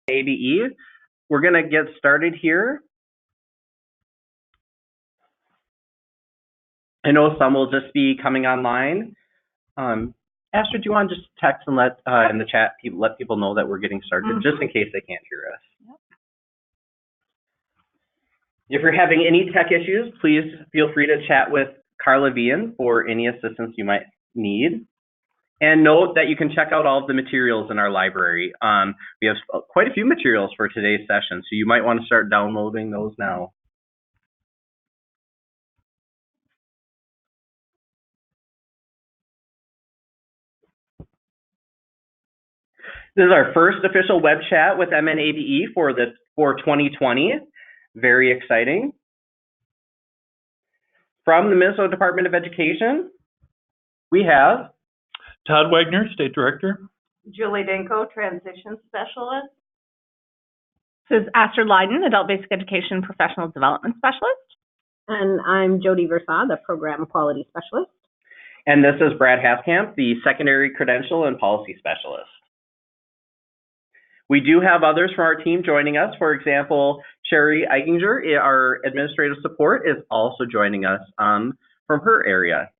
ABE. We're going to get started here. I know some will just be coming online. Astrid, do you want to just text and let in the chat let people know that we're getting started, just in case they can't hear us? Yep. If you're having any tech issues, please feel free to chat with Carla Vian for any assistance you might need. And note that you can check out all of the materials in our library. We have quite a few materials for today's session, so you might want to start downloading those now. This is our first official web chat with MN ABE for 2020. Very exciting. From the Minnesota Department of Education, we have Todd Wagner, State Director. Julie Denko, Transition Specialist. This is Astrid Leiden, Adult Basic Education Professional Development Specialist. And I'm Jody Versa, the Program Quality Specialist. And this is Brad Haskamp, the Secondary Credential and Policy Specialist. We do have others from our team joining us. For example, Sherry Eichinger, our administrative support, is also joining us from her area.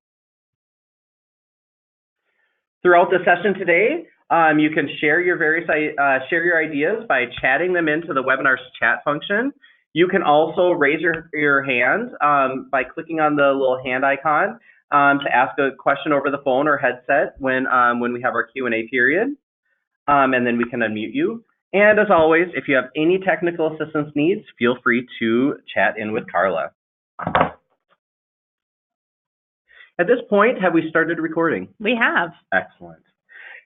Throughout the session today, you can share your share your ideas by chatting them into the webinar's chat function. You can also raise your hand by clicking on the little hand icon to ask a question over the phone or headset when we have our Q&A period. And then we can unmute you. And as always, if you have any technical assistance needs, feel free to chat in with Carla. At this point, have we started recording? We have. Excellent.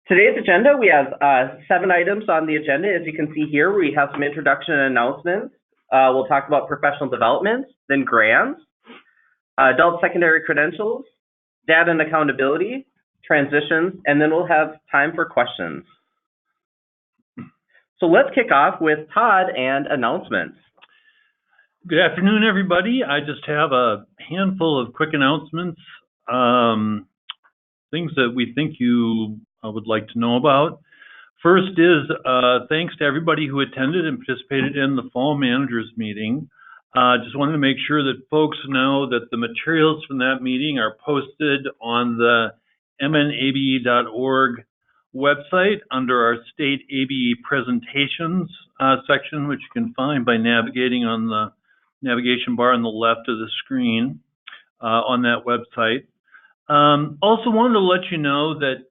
Today's agenda, we have 7 items on the agenda. As you can see here, we have some introduction and announcements. We'll talk about professional development, then grants, adult secondary credentials, data and accountability, transitions, and then we'll have time for questions. So let's kick off with Todd and announcements. Good afternoon, everybody. I just have a handful of quick announcements, things that we think you would like to know about. First is thanks to everybody who attended and participated in the Fall Managers Meeting. Just wanted to make sure that folks know that the materials from that meeting are posted on the mnabe.org website under our State ABE Presentations section, which you can find by navigating on the navigation bar on the left of the screen on that website. Also wanted to let you know that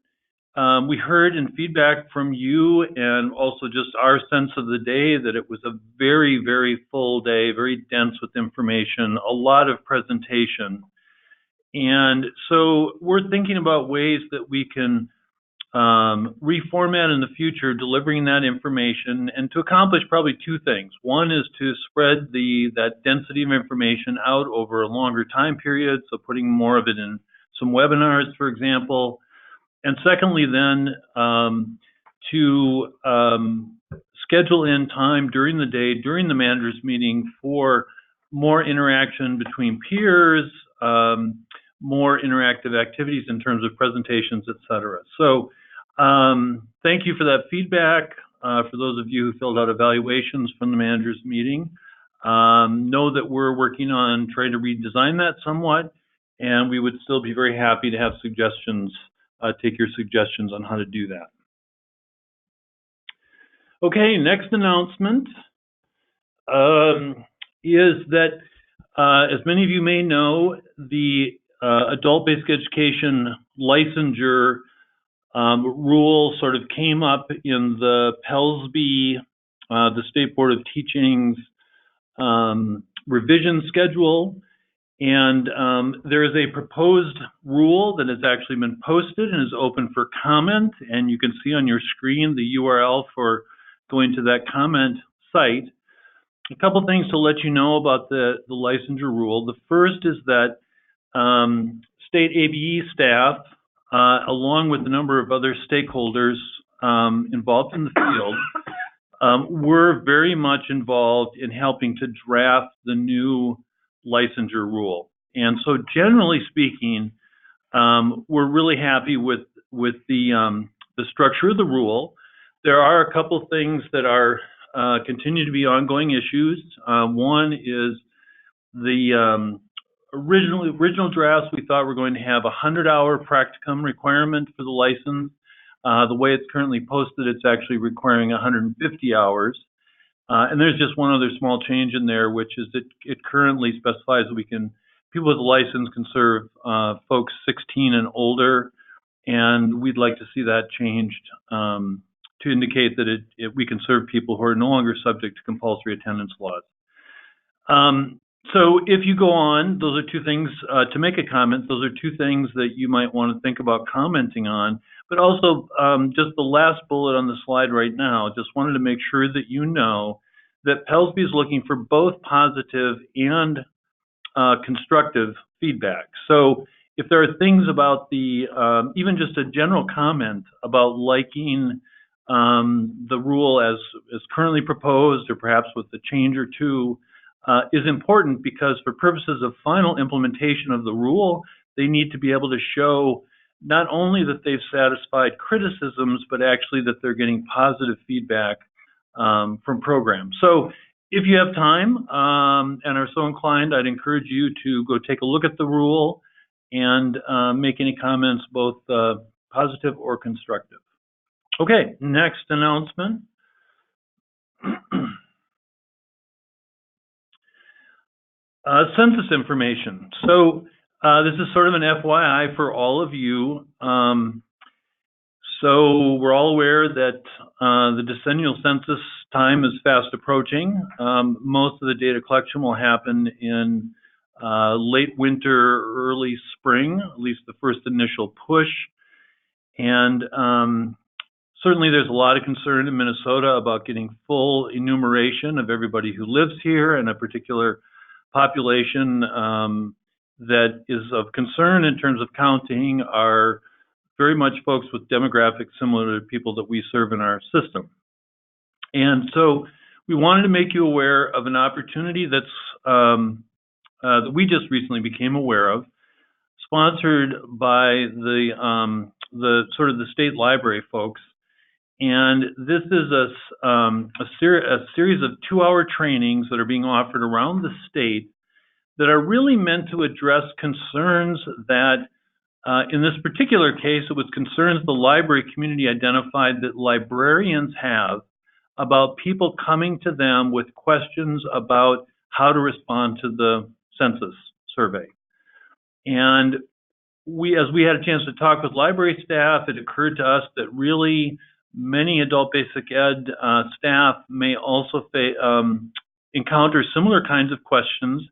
we heard in feedback from you and also just our sense of the day that it was a very, very full day, very dense with information, a lot of presentation. And so we're thinking about ways that we can reformat in the future, delivering that information, and to accomplish probably 2 things. One is to spread that density of information out over a longer time period, so putting more of it in some webinars, for example. And secondly, then, to schedule in time during the day, during the managers meeting, for more interaction between peers, more interactive activities in terms of presentations, et cetera. So thank you for that feedback. For those of you who filled out evaluations from the managers meeting, know that we're working on trying to redesign that somewhat, and we would still be very happy to have suggestions, take your suggestions on how to do that. Okay, next announcement is that, as many of you may know, the Adult Basic Education Licensure Rule sort of came up in the PELSB, the State Board of Teaching's revision schedule. And there is a proposed rule that has actually been posted and is open for comment. And you can see on your screen the URL for going to that comment site. A couple things to let you know about the licensure rule. The first is that State ABE staff, along with a number of other stakeholders involved in the field, were very much involved in helping to draft the new licensure rule. And so generally speaking, we're really happy with the structure of the rule. There are a couple things that are continue to be ongoing issues. One is the original drafts we thought were going to have a 100-hour practicum requirement for the license. The way it's currently posted, it's actually requiring 150 hours. And there's just one other small change in there, which is that it currently specifies that people with a license can serve folks 16 and older, and we'd like to see that changed to indicate that we can serve people who are no longer subject to compulsory attendance laws. So if you go on, those are two things, to make a comment, those are two things that you might want to think about commenting on. But also, just the last bullet on the slide right now, just wanted to make sure that you know that PELSB is looking for both positive and constructive feedback. So if there are things about even just a general comment about liking the rule as currently proposed, or perhaps with a change or two, is important, because for purposes of final implementation of the rule, they need to be able to show not only that they've satisfied criticisms, but actually that they're getting positive feedback from programs. So if you have time and are so inclined, I'd encourage you to go take a look at the rule and make any comments, both positive or constructive. Okay, next announcement. Census information. So this is sort of an FYI for all of you. So we're all aware that the decennial census time is fast approaching. Most of the data collection will happen in late winter, early spring, at least the first initial push. And certainly there's a lot of concern in Minnesota about getting full enumeration of everybody who lives here, and a particular population that is of concern in terms of counting are very much folks with demographics similar to people that we serve in our system. And so we wanted to make you aware of an opportunity that's that we just recently became aware of, sponsored by the sort of the state library folks. And this is a series of 2-hour trainings that are being offered around the state that are really meant to address concerns that, in this particular case, it was concerns the library community identified that librarians have about people coming to them with questions about how to respond to the census survey. And as we had a chance to talk with library staff, it occurred to us that really many adult basic ed staff may also encounter similar kinds of questions.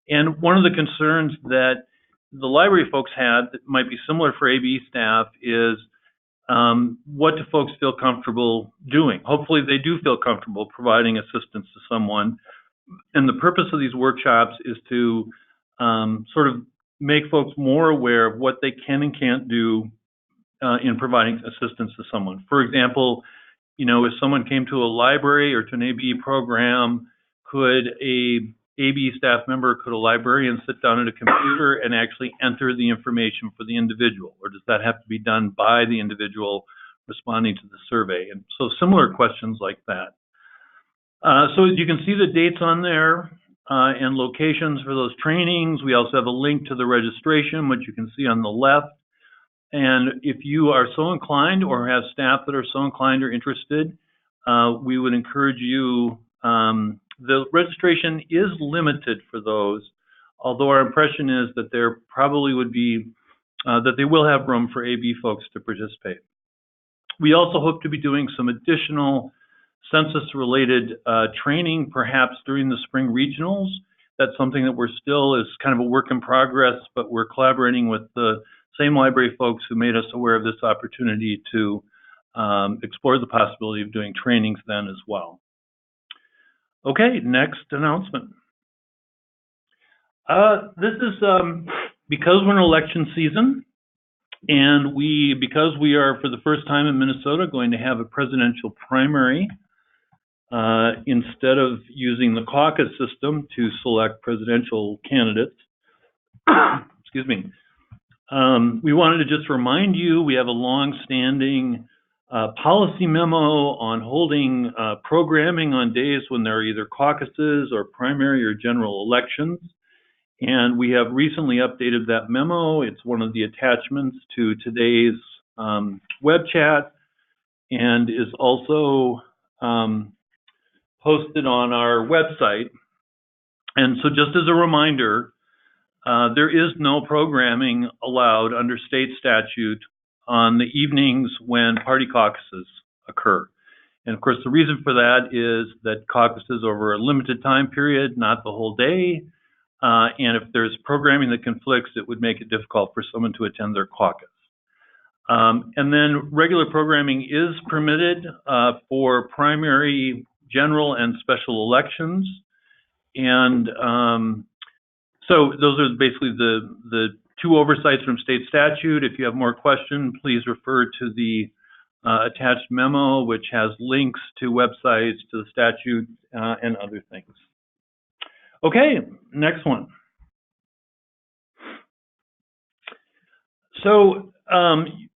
And one of the concerns that the library folks had that might be similar for ABE staff is what do folks feel comfortable doing? Hopefully they do feel comfortable providing assistance to someone. And the purpose of these workshops is to sort of make folks more aware of what they can and can't do in providing assistance to someone. For example, you know, if someone came to a library or to an ABE program, could a ABE staff member, could a librarian sit down at a computer and actually enter the information for the individual? Or does that have to be done by the individual responding to the survey? And so similar questions like that. So you can see the dates on there and locations for those trainings. We also have a link to the registration, which you can see on the left. And if you are so inclined or have staff that are so inclined or interested, we would encourage you. The registration is limited for those, although our impression is that there probably would be, that they will have room for ABE folks to participate. We also hope to be doing some additional census-related training, perhaps during the spring regionals. That's something that we're still is kind of a work in progress, but we're collaborating with the same library folks who made us aware of this opportunity to explore the possibility of doing trainings then as well. Okay, next announcement. This is because we're in election season, and because we are for the first time in Minnesota going to have a presidential primary instead of using the caucus system to select presidential candidates. Excuse me. We wanted to just remind you we have a long-standing policy memo on holding programming on days when there are either caucuses or primary or general elections. And we have recently updated that memo. It's one of the attachments to today's web chat and is also posted on our website. And so just as a reminder, there is no programming allowed under state statute on the evenings when party caucuses occur. And of course, the reason for that is that caucuses over a limited time period, not the whole day. And if there's programming that conflicts, it would make it difficult for someone to attend their caucus. And then regular programming is permitted for primary, general, and special elections. And so those are basically the two oversights from state statute. If you have more questions, please refer to the attached memo, which has links to websites, to the statute, and other things. Okay, next one. So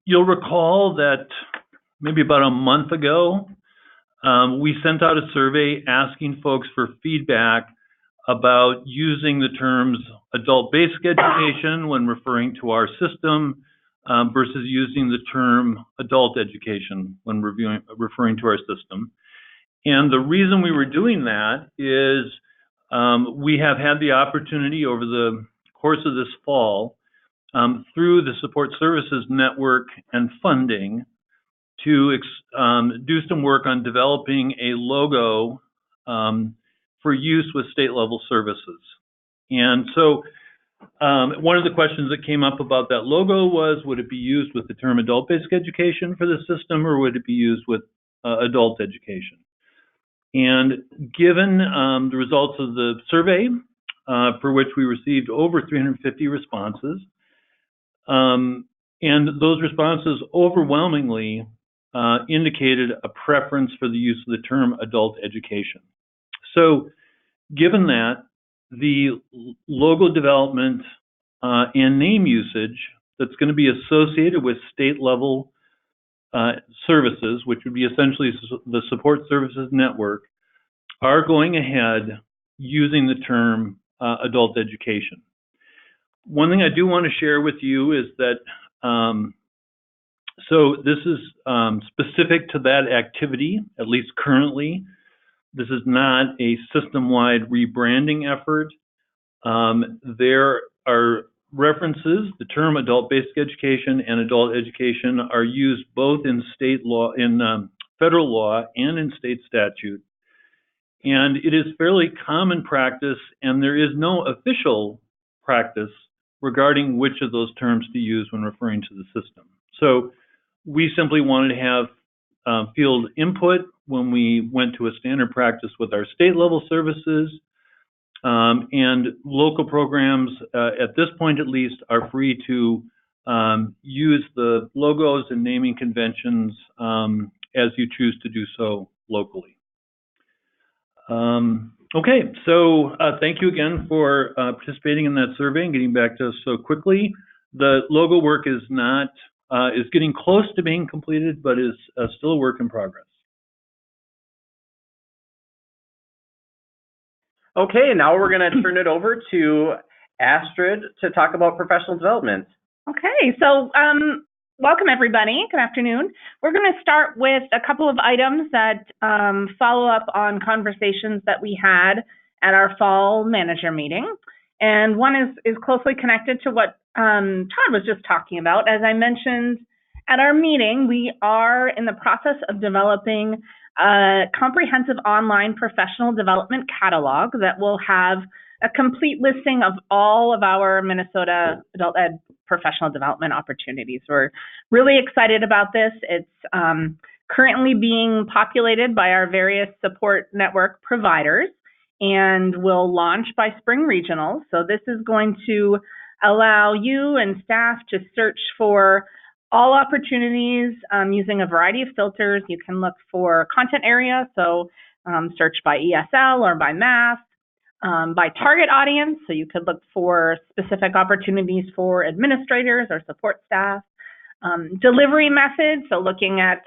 you'll recall that maybe about a month ago, we sent out a survey asking folks for feedback about using the terms adult basic education when referring to our system versus using the term adult education when referring to our system. And the reason we were doing that is we have had the opportunity over the course of this fall through the Support Services Network and funding to do some work on developing a logo for use with state-level services. And so one of the questions that came up about that logo was, would it be used with the term adult basic education for the system, or would it be used with adult education? And given the results of the survey, for which we received over 350 responses, and those responses overwhelmingly indicated a preference for the use of the term adult education. So given that, the logo development and name usage that's going to be associated with state-level services, which would be essentially the Support Services Network, are going ahead using the term adult education. One thing I do want to share with you is that, so this is specific to that activity, at least currently. This is not a system-wide rebranding effort. There are references, the term adult basic education and adult education are used both in state law, in federal law and in state statute. And it is fairly common practice, and there is no official practice regarding which of those terms to use when referring to the system. So we simply wanted to have field input when we went to a standard practice with our state-level services. And local programs, at this point at least, are free to use the logos and naming conventions as you choose to do so locally. Okay, so thank you again for participating in that survey and getting back to us so quickly. The logo work is not, is getting close to being completed, but is still a work in progress. Okay, now we're going to turn it over to Astrid to talk about professional development. Okay, so welcome everybody. Good afternoon. We're going to start with a couple of items that follow up on conversations that we had at our fall manager meeting. And one is closely connected to what Todd was just talking about. As I mentioned at our meeting, we are in the process of developing a comprehensive online professional development catalog that will have a complete listing of all of our Minnesota adult ed professional development opportunities. We're really excited about this. It's currently being populated by our various support network providers and will launch by spring regional. So this is going to allow you and staff to search for all opportunities using a variety of filters. You can look for content area, so search by ESL or by math, by target audience, so you could look for specific opportunities for administrators or support staff, delivery methods, so looking at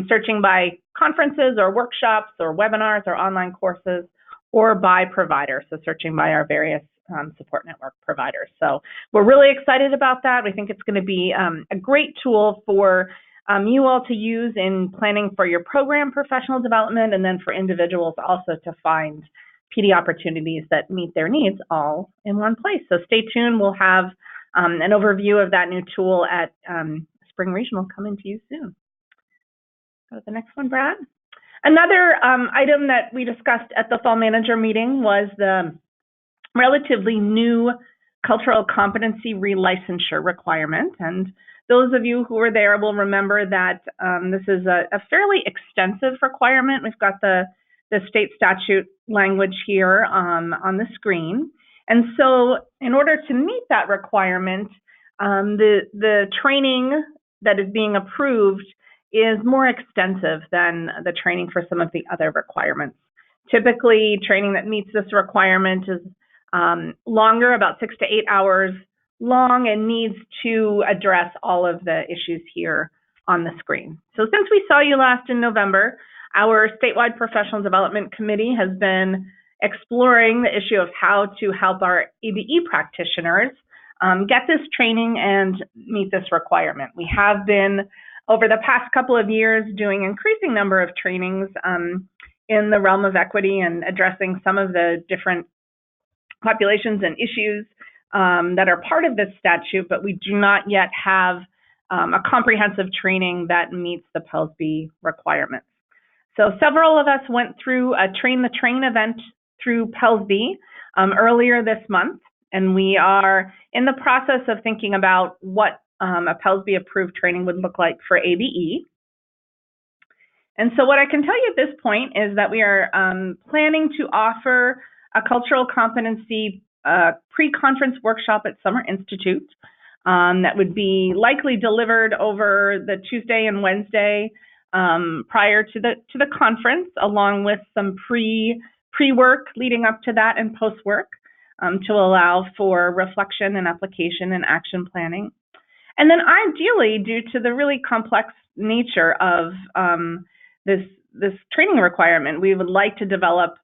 searching by conferences or workshops or webinars or online courses, or by provider, so searching by our various support network providers. So we're really excited about that. We think it's going to be a great tool for you all to use in planning for your program professional development, and then for individuals also to find PD opportunities that meet their needs all in one place. So stay tuned. We'll have an overview of that new tool at Spring Regional coming to you soon. Go to the next one, Brad. Another item that we discussed at the fall manager meeting was the relatively new cultural competency relicensure requirement. And those of you who were there will remember that this is a fairly extensive requirement. We've got the state statute language here on the screen. And so in order to meet that requirement, the training that is being approved is more extensive than the training for some of the other requirements. Typically, training that meets this requirement is longer, about 6 to 8 hours long, and needs to address all of the issues here on the screen. So since we saw you last in November, our statewide professional development committee has been exploring the issue of how to help our ABE practitioners get this training and meet this requirement. We have been, over the past couple of years, doing an increasing number of trainings in the realm of equity and addressing some of the different populations and issues that are part of this statute, but we do not yet have a comprehensive training that meets the PELSB requirements. So several of us went through a Train the Train event through PELSB earlier this month, and we are in the process of thinking about what a PELSB approved training would look like for ABE. And so what I can tell you at this point is that we are planning to offer a cultural competency pre-conference workshop at Summer Institute that would be likely delivered over the Tuesday and Wednesday prior to the conference, along with some pre-work leading up to that and post-work to allow for reflection and application and action planning. And then ideally, due to the really complex nature of this training requirement, we would like to develop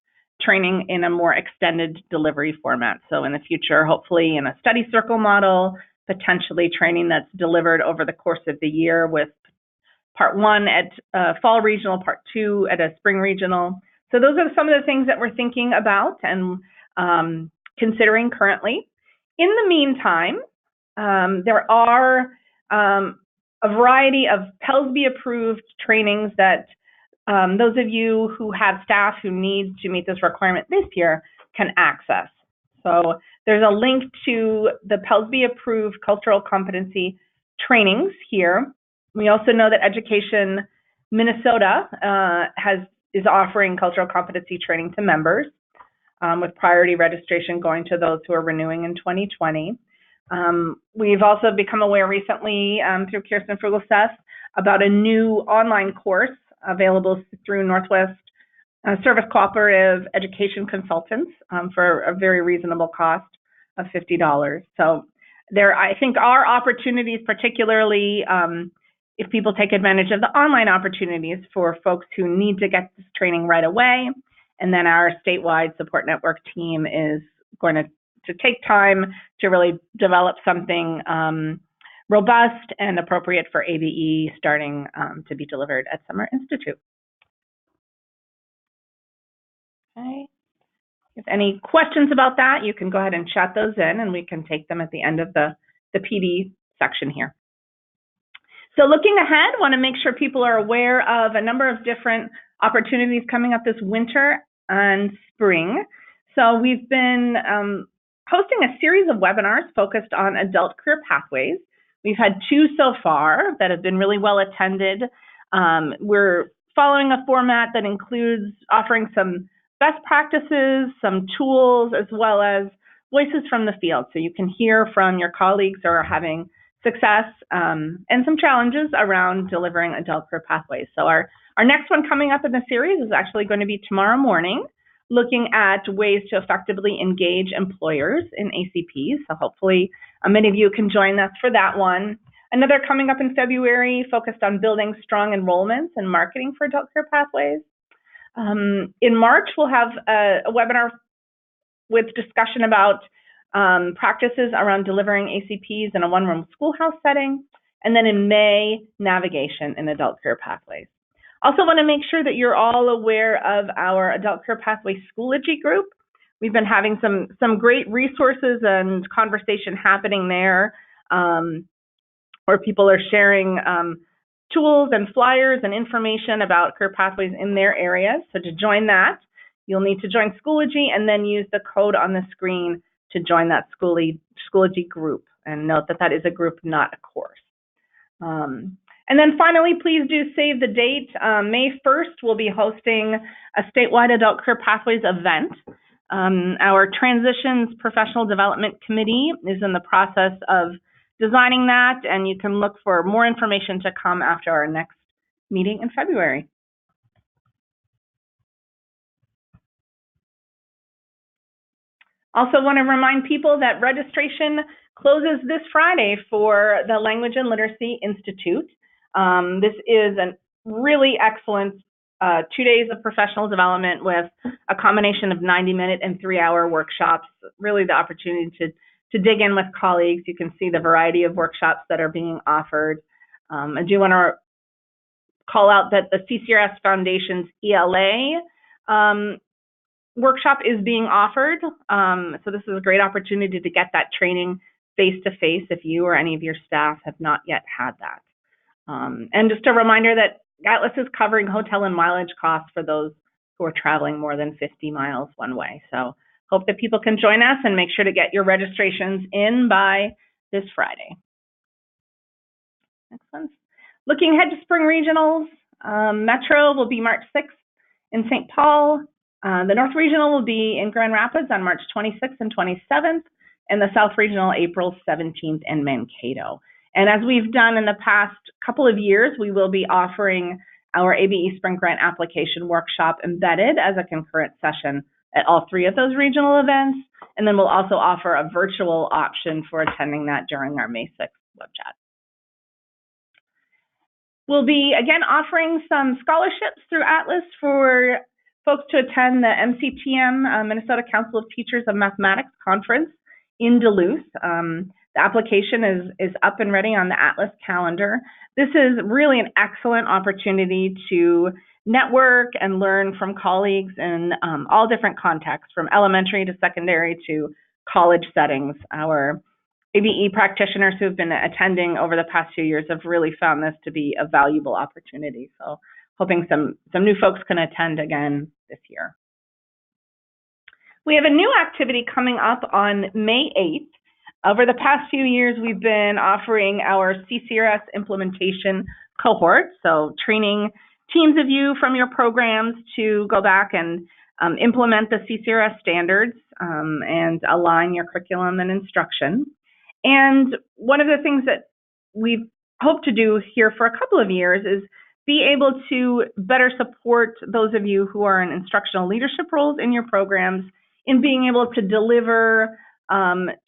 training in a more extended delivery format. So in the future, hopefully in a study circle model, potentially training that's delivered over the course of the year, with part 1 at Fall Regional, part 2 at a Spring Regional. So those are some of the things that we're thinking about and considering currently. In the meantime, there are a variety of PELSB approved trainings that those of you who have staff who need to meet this requirement this year can access. So there's a link to the PELSB approved cultural competency trainings here. We also know that Education Minnesota is offering cultural competency training to members with priority registration going to those who are renewing in 2020. We've also become aware recently through Kirsten Frugal-Seth about a new online course available through Northwest Service Cooperative Education Consultants for a very reasonable cost of $50. So there, I think, are opportunities, particularly if people take advantage of the online opportunities for folks who need to get this training right away. And then our statewide support network team is going to take time to really develop something robust and appropriate for ABE, starting to be delivered at Summer Institute. Okay. If any questions about that, you can go ahead and chat those in, and we can take them at the end of the PD section here. So looking ahead, want to make sure people are aware of a number of different opportunities coming up this winter and spring. So we've been hosting a series of webinars focused on adult career pathways. We've had 2 so far that have been really well attended. We're following a format that includes offering some best practices, some tools, as well as voices from the field. So you can hear from your colleagues who are having success and some challenges around delivering adult career pathways. So our next one coming up in the series is actually going to be tomorrow morning, looking at ways to effectively engage employers in ACPs. So hopefully many of you can join us for that one. Another coming up in February focused on building strong enrollments and marketing for adult career pathways. In March, we'll have a webinar with discussion about practices around delivering ACPs in a one-room schoolhouse setting. And then in May, navigation in adult career pathways. Also want to make sure that you're all aware of our Adult Career Pathway Schoology group. We've been having some great resources and conversation happening there where people are sharing tools and flyers and information about career pathways in their areas. So to join that, you'll need to join Schoology and then use the code on the screen to join that Schoology group. And note that that is a group, not a course. And then finally, please do save the date. May 1st, we'll be hosting a statewide Adult Career Pathways event. Our Transitions Professional Development Committee is in the process of designing that, and you can look for more information to come after our next meeting in February. Also want to remind people that registration closes this Friday for the Language and Literacy Institute. This is a really excellent 2 days of professional development with a combination of 90-minute and 3-hour workshops, really the opportunity to dig in with colleagues. You can see the variety of workshops that are being offered. I do want to call out that the CCRS Foundation's ELA workshop is being offered. So this is a great opportunity to get that training face-to-face if you or any of your staff have not yet had that. And just a reminder that Atlas is covering hotel and mileage costs for those who are traveling more than 50 miles one way. So hope that people can join us and make sure to get your registrations in by this Friday. Next one. Looking ahead to spring regionals, Metro will be March 6th in St. Paul. The North Regional will be in Grand Rapids on March 26th and 27th, and the South Regional April 17th in Mankato. And as we've done in the past couple of years, we will be offering our ABE Spring Grant Application Workshop embedded as a concurrent session at all 3 of those regional events. And then we'll also offer a virtual option for attending that during our May 6th web chat. We'll be, again, offering some scholarships through Atlas for folks to attend the MCTM, Minnesota Council of Teachers of Mathematics Conference in Duluth. The application is up and ready on the Atlas calendar. This is really an excellent opportunity to network and learn from colleagues in all different contexts, from elementary to secondary to college settings. Our ABE practitioners who have been attending over the past few years have really found this to be a valuable opportunity. So hoping some new folks can attend again this year. We have a new activity coming up on May 8th. Over the past few years, we've been offering our CCRS implementation cohort, so training teams of you from your programs to go back and implement the CCRS standards and align your curriculum and instruction. And one of the things that we've hoped to do here for a couple of years is be able to better support those of you who are in instructional leadership roles in your programs in being able to deliver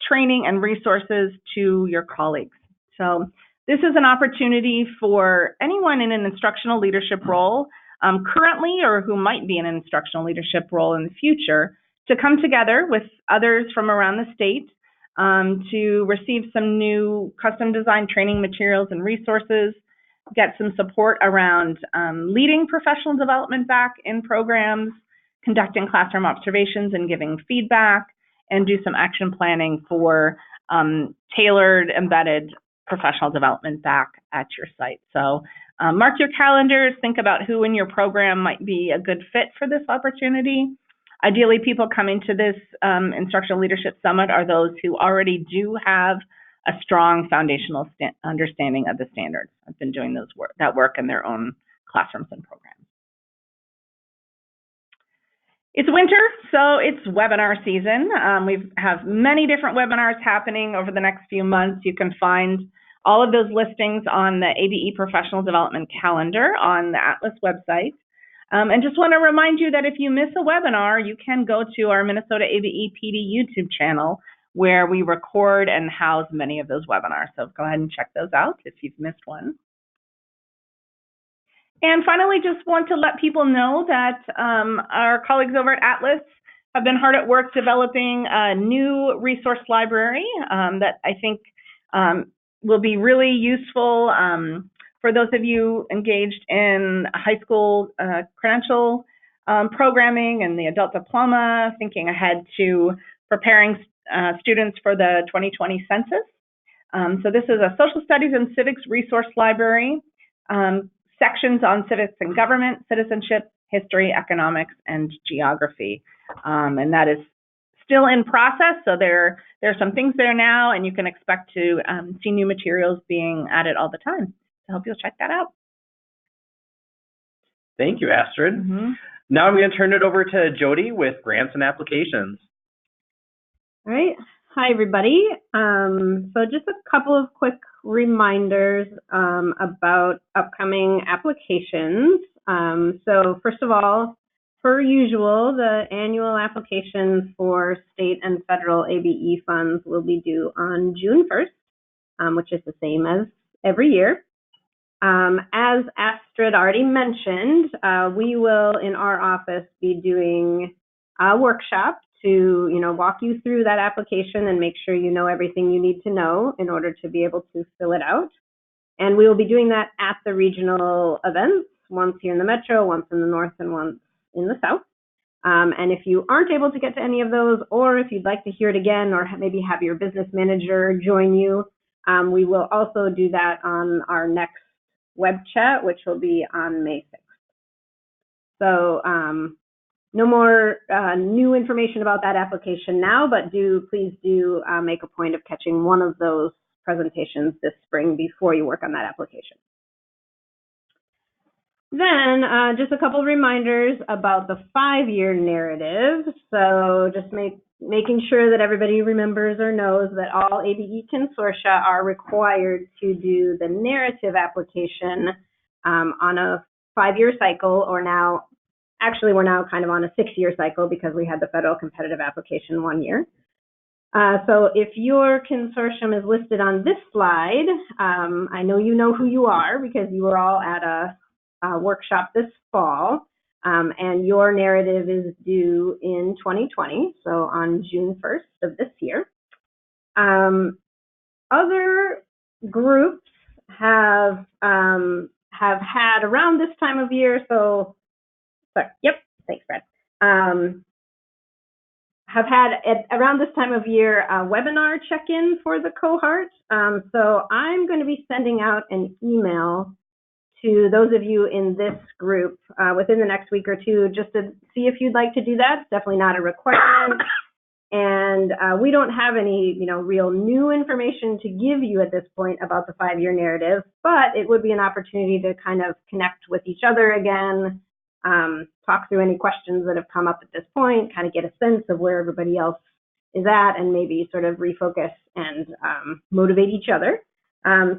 training and resources to your colleagues. So this is an opportunity for anyone in an instructional leadership role currently or who might be in an instructional leadership role in the future to come together with others from around the state to receive some new custom designed training materials and resources, get some support around leading professional development back in programs, conducting classroom observations and giving feedback, and do some action planning for tailored, embedded professional development back at your site. So mark your calendars, think about who in your program might be a good fit for this opportunity. Ideally, people coming to this Instructional Leadership Summit are those who already do have a strong foundational understanding of the standards. I've been doing that work in their own classrooms and programs. It's winter, so it's webinar season. We have many different webinars happening over the next few months. You can find all of those listings on the ABE Professional Development Calendar on the Atlas website. And just want to remind you that if you miss a webinar, you can go to our Minnesota ABE PD YouTube channel, where we record and house many of those webinars. So go ahead and check those out if you've missed one. And finally, just want to let people know that our colleagues over at Atlas have been hard at work developing a new resource library that I think will be really useful for those of you engaged in high school credential programming and the adult diploma, thinking ahead to preparing students for the 2020 census. So this is a social studies and civics resource library, sections on civics and government, citizenship, history, economics, and geography. And that is still in process, so there are some things there now, and you can expect to see new materials being added all the time. So I hope you'll check that out. Thank you, Astrid. Now I'm going to turn it over to Jody with grants and applications. All right. Hi, everybody. So just a couple of quick reminders about upcoming applications. So first of all, per usual, the annual applications for state and federal ABE funds will be due on June 1st, which is the same as every year. As Astrid already mentioned, we will, in our office, be doing a workshop to, walk you through that application and make sure you know everything you need to know in order to be able to fill it out. And we will be doing that at the regional events, once here in the metro, once in the north, and once in the south. And if you aren't able to get to any of those, or if you'd like to hear it again, or maybe have your business manager join you, we will also do that on our next web chat, which will be on May 6th. So no more new information about that application now, but please do make a point of catching one of those presentations this spring before you work on that application. Then just a couple of reminders about the 5-year narrative. So just making sure that everybody remembers or knows that all ABE consortia are required to do the narrative application on a 5-year cycle, or now, actually we're now kind of on a 6-year cycle because we had the federal competitive application 1 year. So if your consortium is listed on this slide, I know you know who you are because you were all at a workshop this fall, and your narrative is due in 2020, so on June 1st of this year. Other groups have had around this time of year, so, yep, thanks, Brad. Have had around this time of year a webinar check-in for the cohort. So I'm going to be sending out an email to those of you in this group within the next week or two, just to see if you'd like to do that. It's definitely not a requirement. And we don't have any, real new information to give you at this point about the 5-year narrative, but it would be an opportunity to kind of connect with each other again, talk through any questions that have come up at this point, kind of get a sense of where everybody else is at, and maybe sort of refocus and motivate each other.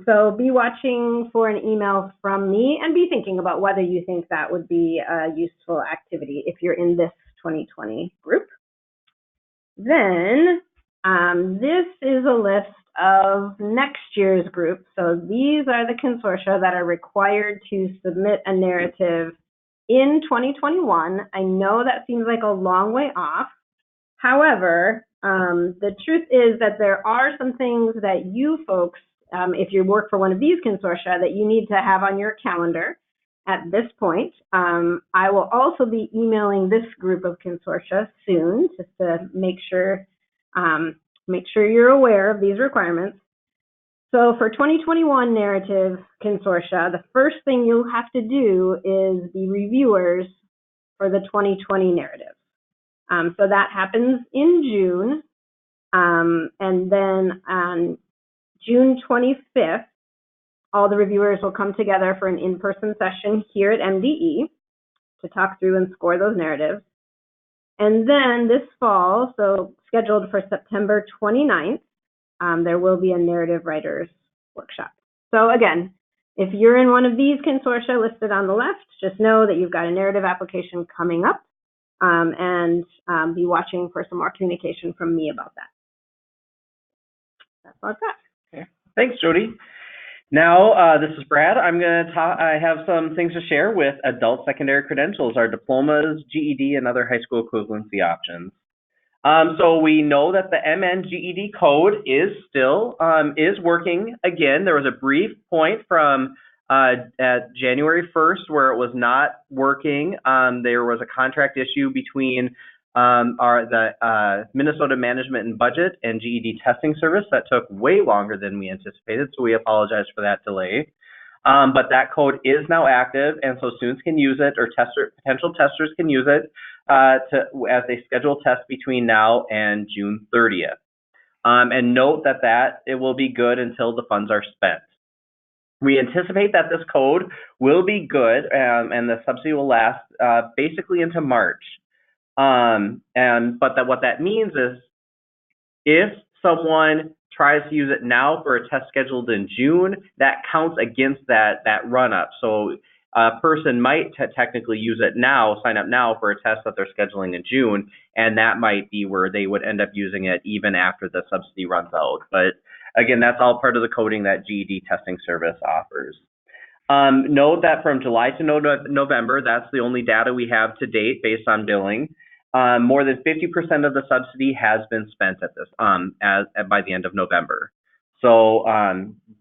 So be watching for an email from me and be thinking about whether you think that would be a useful activity if you're in this 2020 group. Then this is a list of next year's group. So these are the consortia that are required to submit a narrative in 2021. I know that seems like a long way off. However, the truth is that there are some things that you folks, if you work for one of these consortia, that you need to have on your calendar at this point. I will also be emailing this group of consortia soon, just to make sure you're aware of these requirements. So for 2021 narrative consortia, the first thing you'll have to do is be reviewers for the 2020 narrative. So that happens in June, and then on June 25th, all the reviewers will come together for an in-person session here at MDE to talk through and score those narratives. And then this fall, so scheduled for September 29th, there will be a narrative writers workshop. So again, if you're in one of these consortia listed on the left, just know that you've got a narrative application coming up, and be watching for some more communication from me about that. that's all I've got. Okay. Thanks, Jody. Now, this is Brad. I'm going to talk, I have some things to share with adult secondary credentials, our diplomas, GED, and other high school equivalency options. So we know that the MN GED code is still, is working again. There was a brief point from at January 1st where it was not working. There was a contract issue between the Minnesota Management and Budget and GED Testing Service that took way longer than we anticipated, so we apologize for that delay. But that code is now active, and so students can use it, or potential testers can use it as they schedule tests between now and June 30th. And note that it will be good until the funds are spent. We anticipate that this code will be good, and the subsidy will last basically into March. What that means is if someone tries to use it now for a test scheduled in June, that counts against that run up. So a person might technically use it now, sign up now for a test that they're scheduling in June, and that might be where they would end up using it even after the subsidy runs out. But again, that's all part of the coding that GED Testing Service offers. Note that from July to November, that's the only data we have to date based on billing. More than 50% of the subsidy has been spent at this by the end of November. So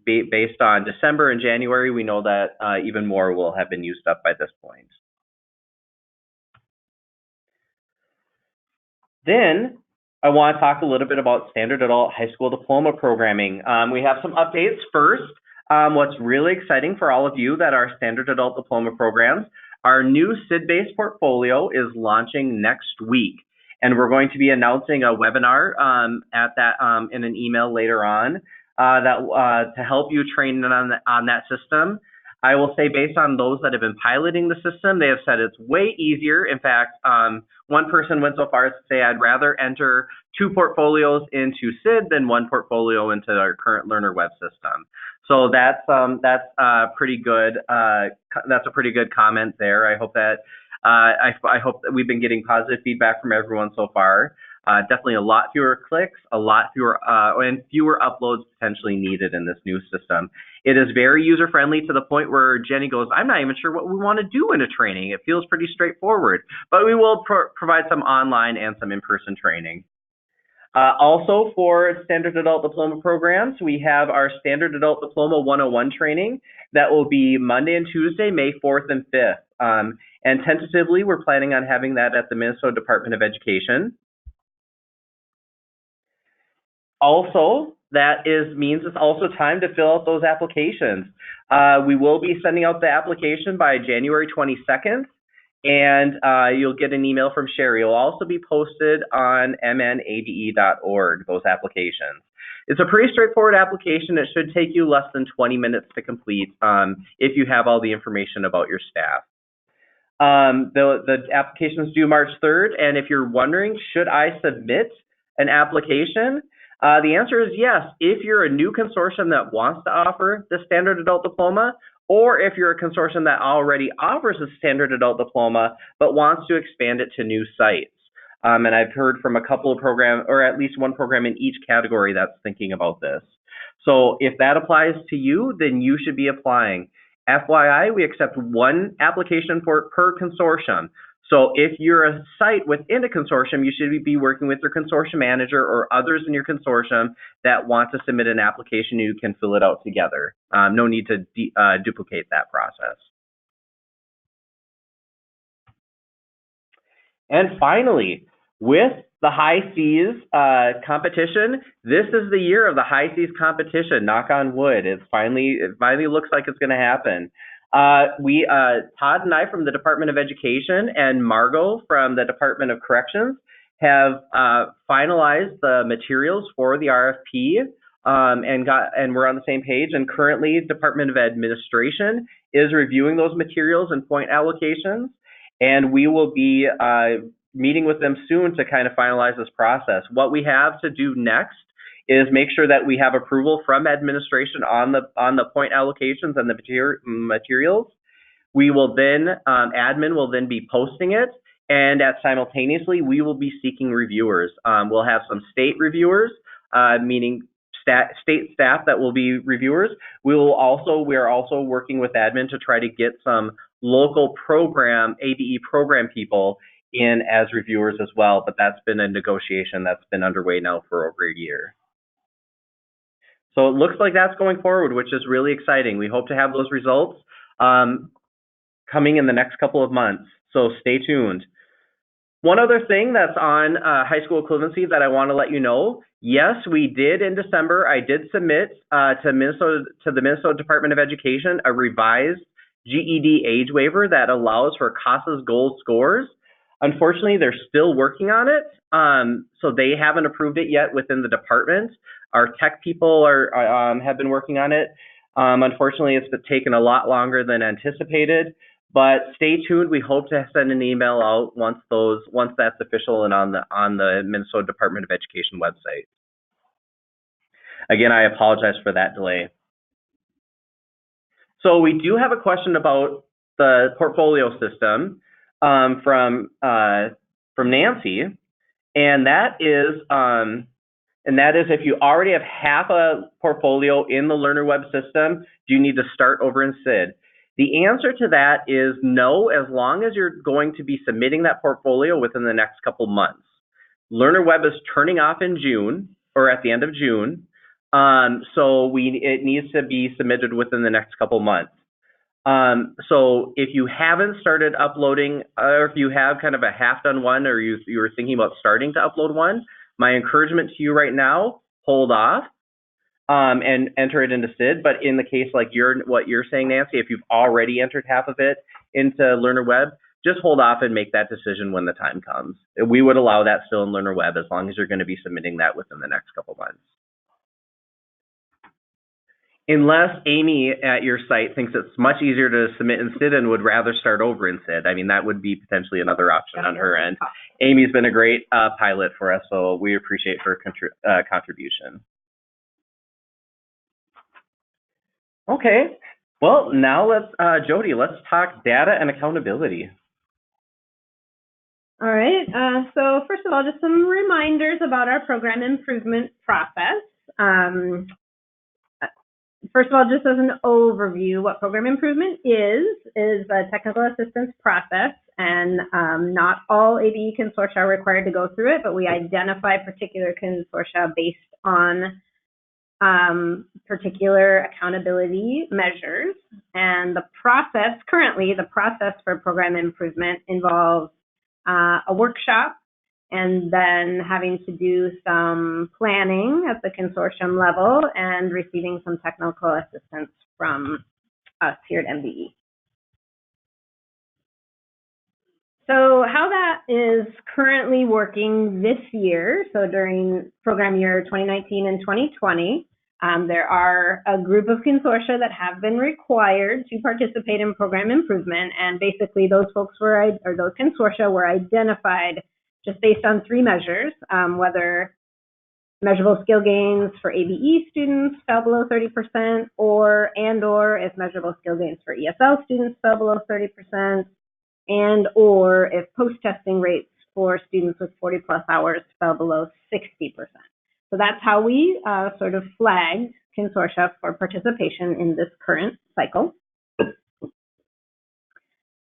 based on December and January, we know that even more will have been used up by this point. Then I want to talk a little bit about standard adult high school diploma programming. We have some updates first. What's really exciting for all of you that are standard adult diploma programs, our new CID-based portfolio is launching next week, and we're going to be announcing a webinar in an email later on to help you train on that system. I will say, based on those that have been piloting the system, they have said it's way easier. In fact, one person went so far as to say, I'd rather enter 2 portfolios into CID than 1 portfolio into our current learner web system. So that's pretty good. That's a pretty good comment there. I hope that I hope that we've been getting positive feedback from everyone so far. Definitely a lot fewer clicks, a lot fewer and fewer uploads potentially needed in this new system. It is very user friendly to the point where Jenny goes, I'm not even sure what we want to do in a training. It feels pretty straightforward, but we will provide some online and some in-person training. Also, for standard adult diploma programs, we have our standard adult diploma 101 training that will be Monday and Tuesday, May 4th and 5th. And tentatively, we're planning on having that at the Minnesota Department of Education. Also, means it's also time to fill out those applications. We will be sending out the application by January 22nd. And you'll get an email from Sherry. It'll also be posted on mnabe.org, those applications. It's a pretty straightforward application. It should take you less than 20 minutes to complete if you have all the information about your staff. The application is due March 3rd, and if you're wondering, should I submit an application? The answer is yes, if you're a new consortium that wants to offer the standard adult diploma, or if you're a consortium that already offers a standard adult diploma but wants to expand it to new sites. And I've heard from a couple of programs, or at least one program in each category that's thinking about this. So if that applies to you, then you should be applying. FYI, we accept 1 application per consortium. So if you're a site within a consortium, you should be working with your consortium manager or others in your consortium that want to submit an application. You can fill it out together. No need to duplicate that process. And finally, with the High Seas competition, this is the year of the High Seas competition. Knock on wood. It finally looks like it's going to happen. Todd and I from the Department of Education and Margot from the Department of Corrections have finalized the materials for the RFP and we're on the same page. And currently, Department of Administration is reviewing those materials and point allocations, and we will be meeting with them soon to kind of finalize this process. What we have to do next is make sure that we have approval from administration on the point allocations and the materials. We will then, admin will then be posting it, and simultaneously we will be seeking reviewers. We'll have some state reviewers, meaning state staff that will be reviewers. We are also working with admin to try to get some local ABE program people in as reviewers as well, but that's been a negotiation that's been underway now for over a year. So it looks like that's going forward, which is really exciting. We hope to have those results coming in the next couple of months, so stay tuned. One other thing that's on high school equivalency that I want to let you know, yes, we did in December, I did submit to the Minnesota Department of Education a revised GED age waiver that allows for CASA's gold scores. Unfortunately, they're still working on it, so they haven't approved it yet within the department. Our tech people have been working on it. Unfortunately, it's taken a lot longer than anticipated. But stay tuned. We hope to send an email out once that's official and on the Minnesota Department of Education website. Again, I apologize for that delay. So we do have a question about the portfolio system from Nancy, and that is if you already have half a portfolio in the LearnerWeb system, do you need to start over in CID? The answer to that is no, as long as you're going to be submitting that portfolio within the next couple months. LearnerWeb is turning off in June, or at the end of June, so it needs to be submitted within the next couple months. So if you haven't started uploading, or if you have kind of a half-done one, or you were thinking about starting to upload one, my encouragement to you right now, hold off. And enter it into CID. But in the case like what you're saying, Nancy, if you've already entered half of it into LearnerWeb, just hold off and make that decision when the time comes. We would allow that still in LearnerWeb as long as you're going to be submitting that within the next couple months. Unless Amy at your site thinks it's much easier to submit in CID and would rather start over in CID. I mean, that would be potentially another option on her end. Amy's been a great pilot for us, so we appreciate her contribution. Okay, well, now Jody, let's talk data and accountability. All right, so first of all, just some reminders about our program improvement process. First of all, just as an overview, what program improvement is a technical assistance process, and not all ABE consortia are required to go through it, but we identify particular consortia based on particular accountability measures. And the process for program improvement involves a workshop, and then having to do some planning at the consortium level and receiving some technical assistance from us here at MBE. So how that is currently working this year, so during program year 2019 and 2020, there are a group of consortia that have been required to participate in program improvement, and basically those those consortia were identified just based on 3 measures, whether measurable skill gains for ABE students fell below 30%, or if measurable skill gains for ESL students fell below 30%, or if post-testing rates for students with 40+ hours fell below 60%. So that's how we sort of flagged consortia for participation in this current cycle.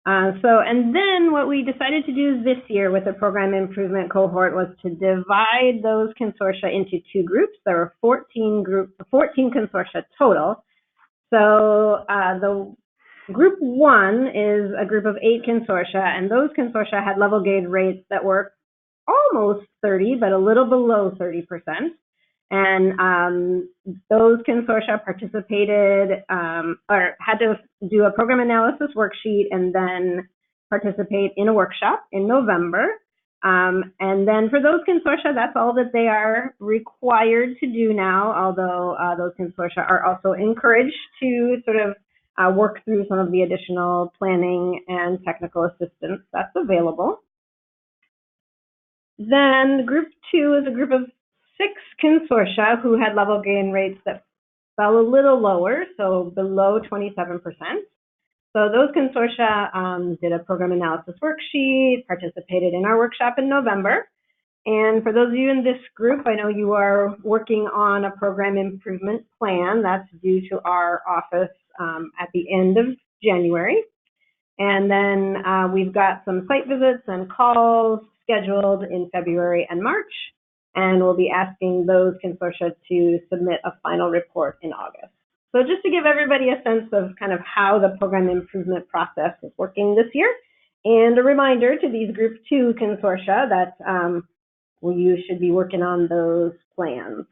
And then what we decided to do this year with the program improvement cohort was to divide those consortia into 2 groups. There were 14 consortia total. So the group 1 is a group of 8 consortia, and those consortia had level grade rates that were almost 30, but a little below 30%. And those consortia participated or had to do a program analysis worksheet and then participate in a workshop in November. And then for those consortia, that's all that they are required to do now, although those consortia are also encouraged to sort of work through some of the additional planning and technical assistance that's available. Then group 2 is a group of 6 consortia who had level gain rates that fell a little lower, so below 27%. So those consortia did a program analysis worksheet, participated in our workshop in November, And for those of you in this group, I know you are working on a program improvement plan that's due to our office at the end of January. And then we've got some site visits and calls scheduled in February and March. And we'll be asking those consortia to submit a final report in August. So just to give everybody a sense of kind of how the program improvement process is working this year, and a reminder to these Group 2 consortia that you should be working on those plans.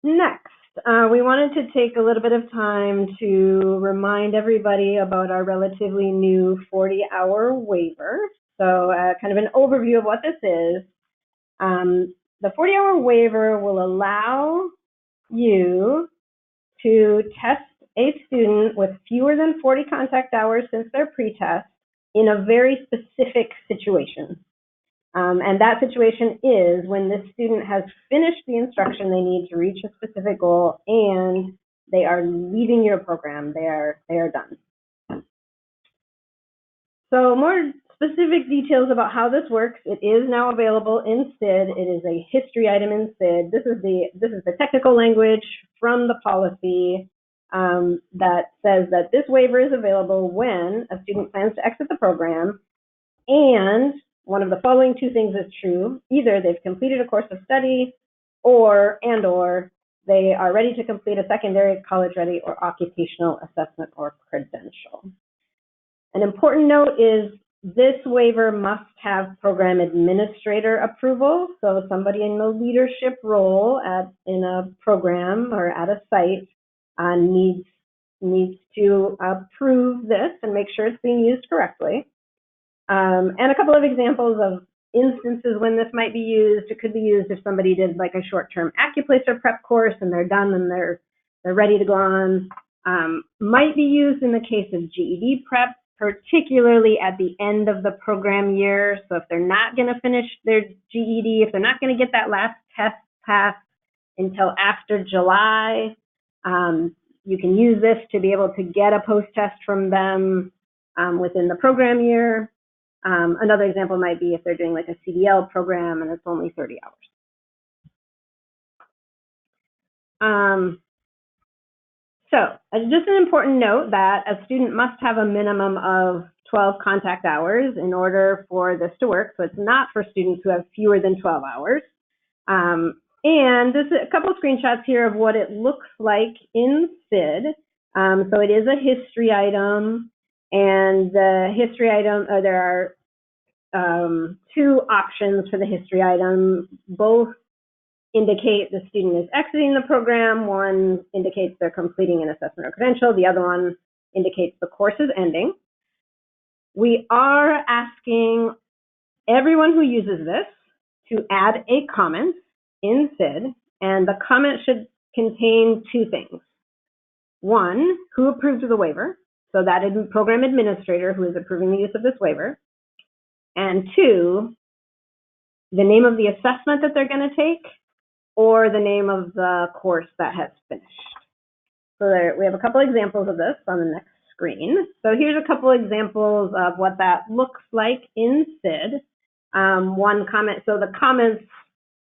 Next, we wanted to take a little bit of time to remind everybody about our relatively new 40-hour waiver. So kind of an overview of what this is. The 40-hour waiver will allow you to test a student with fewer than 40 contact hours since their pretest in a very specific situation. And that situation is when this student has finished the instruction they need to reach a specific goal and they are leaving your program. They are done. So more specific details about how this works. It is now available in CID. It is a history item in CID. This is the technical language from the policy that says that this waiver is available when a student plans to exit the program and one of the following two things is true. Either they've completed a course of study or they are ready to complete a secondary, college-ready, or occupational assessment or credential. An important note is this waiver must have program administrator approval. So somebody in the leadership role in a program or at a site needs to approve this and make sure it's being used correctly. And a couple of examples of instances when this might be used. It could be used if somebody did like a short-term Accuplacer prep course and they're done and they're ready to go on. Might be used in the case of GED prep, particularly at the end of the program year. So if they're not going to finish their GED, if they're not going to get that last test passed until after July, you can use this to be able to get a post-test from them within the program year. Another example might be if they're doing like a CDL program and it's only 30 hours. So just an important note that a student must have a minimum of 12 contact hours in order for this to work. So it's not for students who have fewer than 12 hours. And this is a couple of screenshots here of what it looks like in CID. So it is a history item, and the history item, there are two options for the history item. Both indicate the student is exiting the program. One indicates they're completing an assessment or credential. The other one indicates the course is ending. We are asking everyone who uses this to add a comment in CID, and the comment should contain two things. One, who approved of the waiver, so that is program administrator who is approving the use of this waiver. And two, the name of the assessment that they're going to take or the name of the course that has finished. So there, we have a couple examples of this on the next screen. So here's a couple examples of what that looks like in CID. One comment, so the comments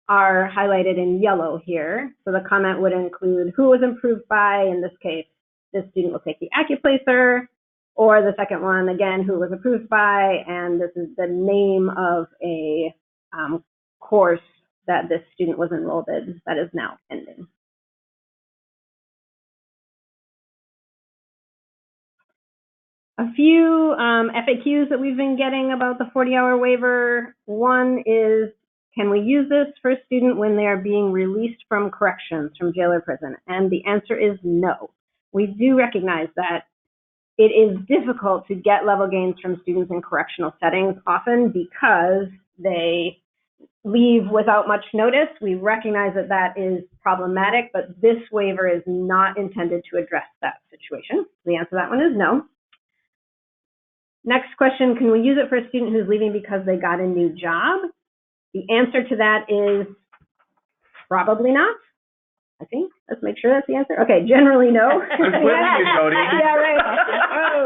are highlighted in yellow here. So the comment would include who was approved by. In this case, this student will take the Accuplacer, or the second one, again, who was approved by, and this is the name of a course that this student was enrolled in that is now ending. A few FAQs that we've been getting about the 40-hour waiver. One is, can we use this for a student when they are being released from corrections, from jail or prison? And the answer is no. We do recognize that it is difficult to get level gains from students in correctional settings, often because they leave without much notice. We recognize that that is problematic, but this waiver is not intended to address that situation. The answer to that one is no. Next question, can we use it for a student who's leaving because they got a new job? The answer to that is probably not. I think. Let's make sure that's the answer. Okay, generally no. I was with you, Jody. Yeah, right. Oh,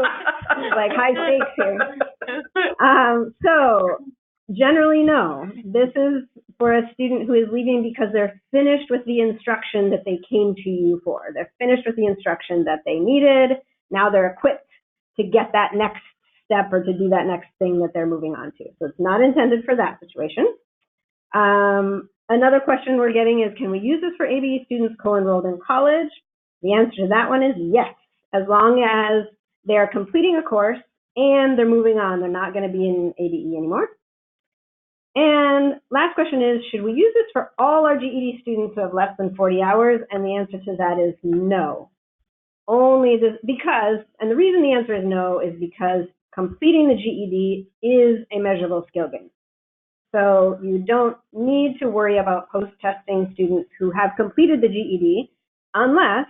like high stakes here. So generally, no. This is for a student who is leaving because they're finished with the instruction that they came to you for. They're finished with the instruction that they needed. Now they're equipped to get that next step or to do that next thing that they're moving on to. So it's not intended for that situation. Another question we're getting is, can we use this for ABE students co-enrolled in college? The answer to that one is yes, as long as they're completing a course and they're moving on. They're not going to be in ABE anymore. And last question is, should we use this for all our GED students who have less than 40 hours? And the answer to that is no. Only this, because, and the reason the answer is no is because completing the GED is a measurable skill gain. So you don't need to worry about post-testing students who have completed the GED unless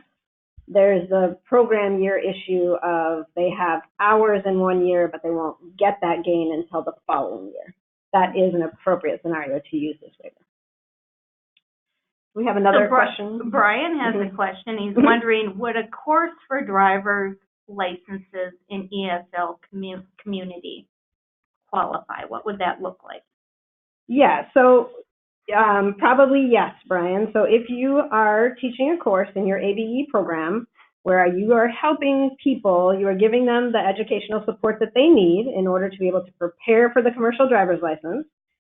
there's the program year issue of they have hours in 1 year, but they won't get that gain until the following year. That is an appropriate scenario to use this waiver. We have another question. Brian has a question. He's wondering, would a course for driver's licenses in ESL community qualify? What would that look like? Yeah, so probably yes, Brian. So if you are teaching a course in your ABE program where you are helping people, you are giving them the educational support that they need in order to be able to prepare for the commercial driver's license.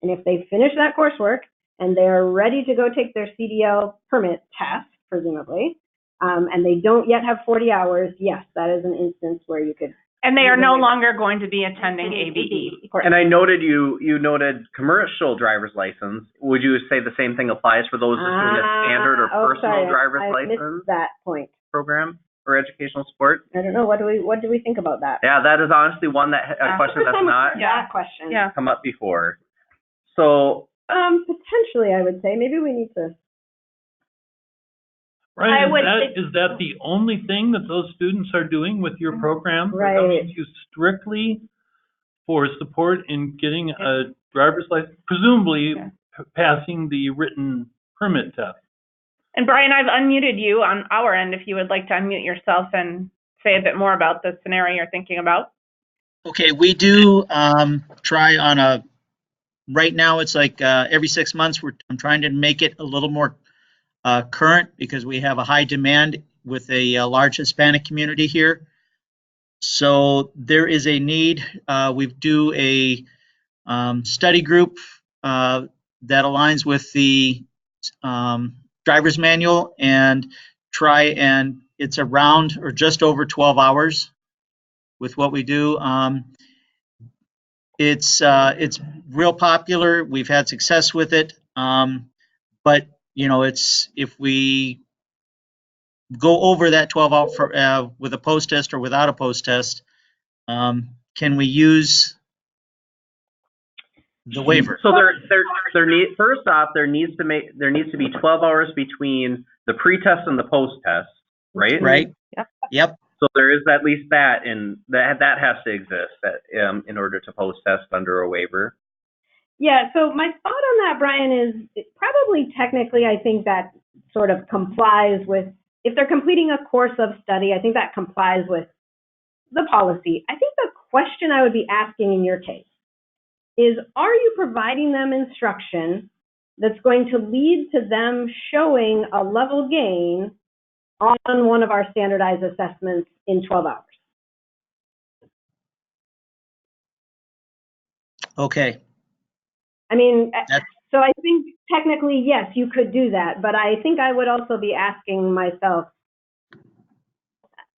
And if they finish that coursework and they're ready to go take their CDL permit test, presumably, and they don't yet have 40 hours, yes, that is an instance where you could. And they are no longer going to be attending ABE. And I noted you noted commercial driver's license. Would you say the same thing applies for those doing a standard or personal driver's license? Missed that point. Program for educational support? I don't know. What do we think about that? Yeah, that is honestly one that a question that's not come up before. So potentially, I would say maybe we need to. Right, is that the only thing that those students are doing with your program? Right. That means you strictly for support in getting a driver's license, presumably passing the written permit test. And Brian, I've unmuted you on our end if you would like to unmute yourself and say a bit more about the scenario you're thinking about. Okay, we do try on a, right now it's like every 6 months I'm trying to make it a little more current because we have a high demand with a large Hispanic community here. So there is a need. We do a study group that aligns with the driver's manual and it's around or just over 12 hours with what we do. It's real popular. We've had success with it. But you know, if we go over that 12 out for with a post test or without a post test, can we use the waiver? So first off, there needs to be 12 hours between the pre-test and the post-test, right? Right. Yep. So there is at least that, and that has to exist in order to post-test under a waiver. Yeah, so my thought on that, Brian, is probably technically I think that sort of complies with, if they're completing a course of study, I think that complies with the policy. I think the question I would be asking in your case is, are you providing them instruction that's going to lead to them showing a level gain on one of our standardized assessments in 12 hours? Okay. I mean, so I think technically, yes, you could do that, but I think I would also be asking myself,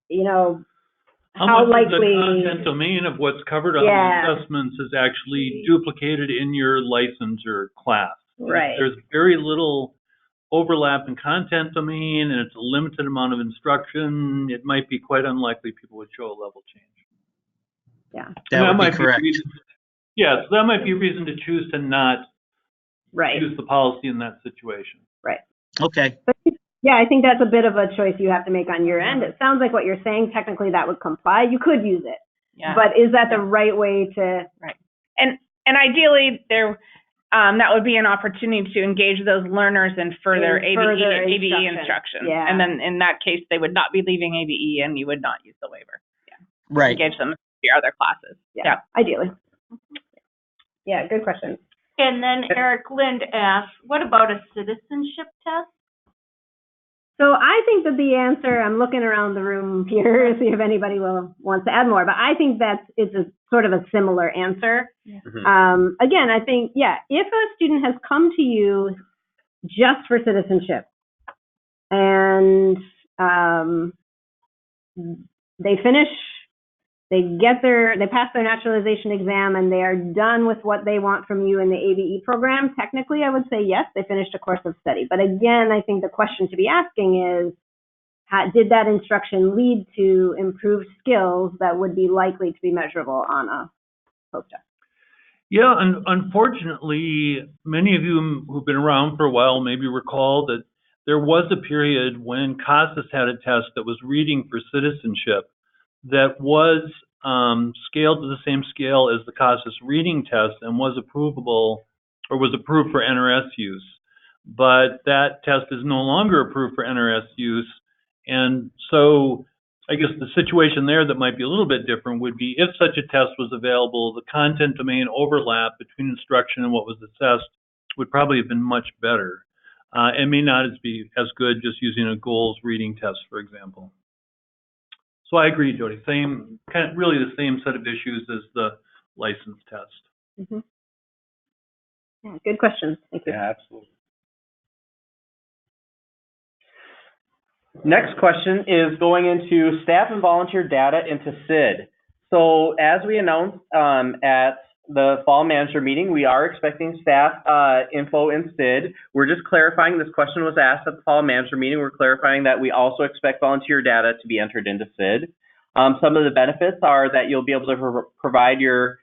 you know, how likely the content domain of what's covered on the assessments is actually duplicated in your licensure class. Right. There's very little overlap in content domain, and it's a limited amount of instruction. It might be quite unlikely people would show a level change. Yeah. That would be correct. Yeah, so that might be a reason to choose to not use the policy in that situation. Right. Okay. Yeah, I think that's a bit of a choice you have to make on your end. It sounds like what you're saying, technically that would comply. You could use it. Yeah. But is that the right way to? Right. And ideally, there that would be an opportunity to engage those learners in further ABE instruction. Yeah. And then in that case, they would not be leaving ABE and you would not use the waiver. Yeah. Right. Engage them in your other classes. Yeah. Ideally. Yeah, good question. And then Eric Lind asked, what about a citizenship test? So I think that the answer, I'm looking around the room here to see if anybody wants to add more, but I think it's a sort of a similar answer. Again, I think, yeah, if a student has come to you just for citizenship and they pass their naturalization exam and they are done with what they want from you in the ABE program, technically I would say yes, they finished a course of study. But again, I think the question to be asking is, did that instruction lead to improved skills that would be likely to be measurable on a post-test? Yeah, and unfortunately, many of you who've been around for a while maybe recall that there was a period when CASAS had a test that was reading for citizenship that was scaled to the same scale as the CASAS reading test and was approvable or was approved for NRS use. But that test is no longer approved for NRS use. And so I guess the situation there that might be a little bit different would be if such a test was available, the content domain overlap between instruction and what was assessed would probably have been much better. It may not be as good just using a goals reading test, for example. So I agree, Jody. Really the same set of issues as the license test. Yeah, good question. Thank you. Yeah, absolutely. Next question is going into staff and volunteer data into CID. So as we announced at the fall manager meeting, we are expecting staff info in CID. We're just clarifying, this question was asked at the fall manager meeting. We're clarifying that we also expect volunteer data to be entered into CID. Some of the benefits are that you'll be able to provide your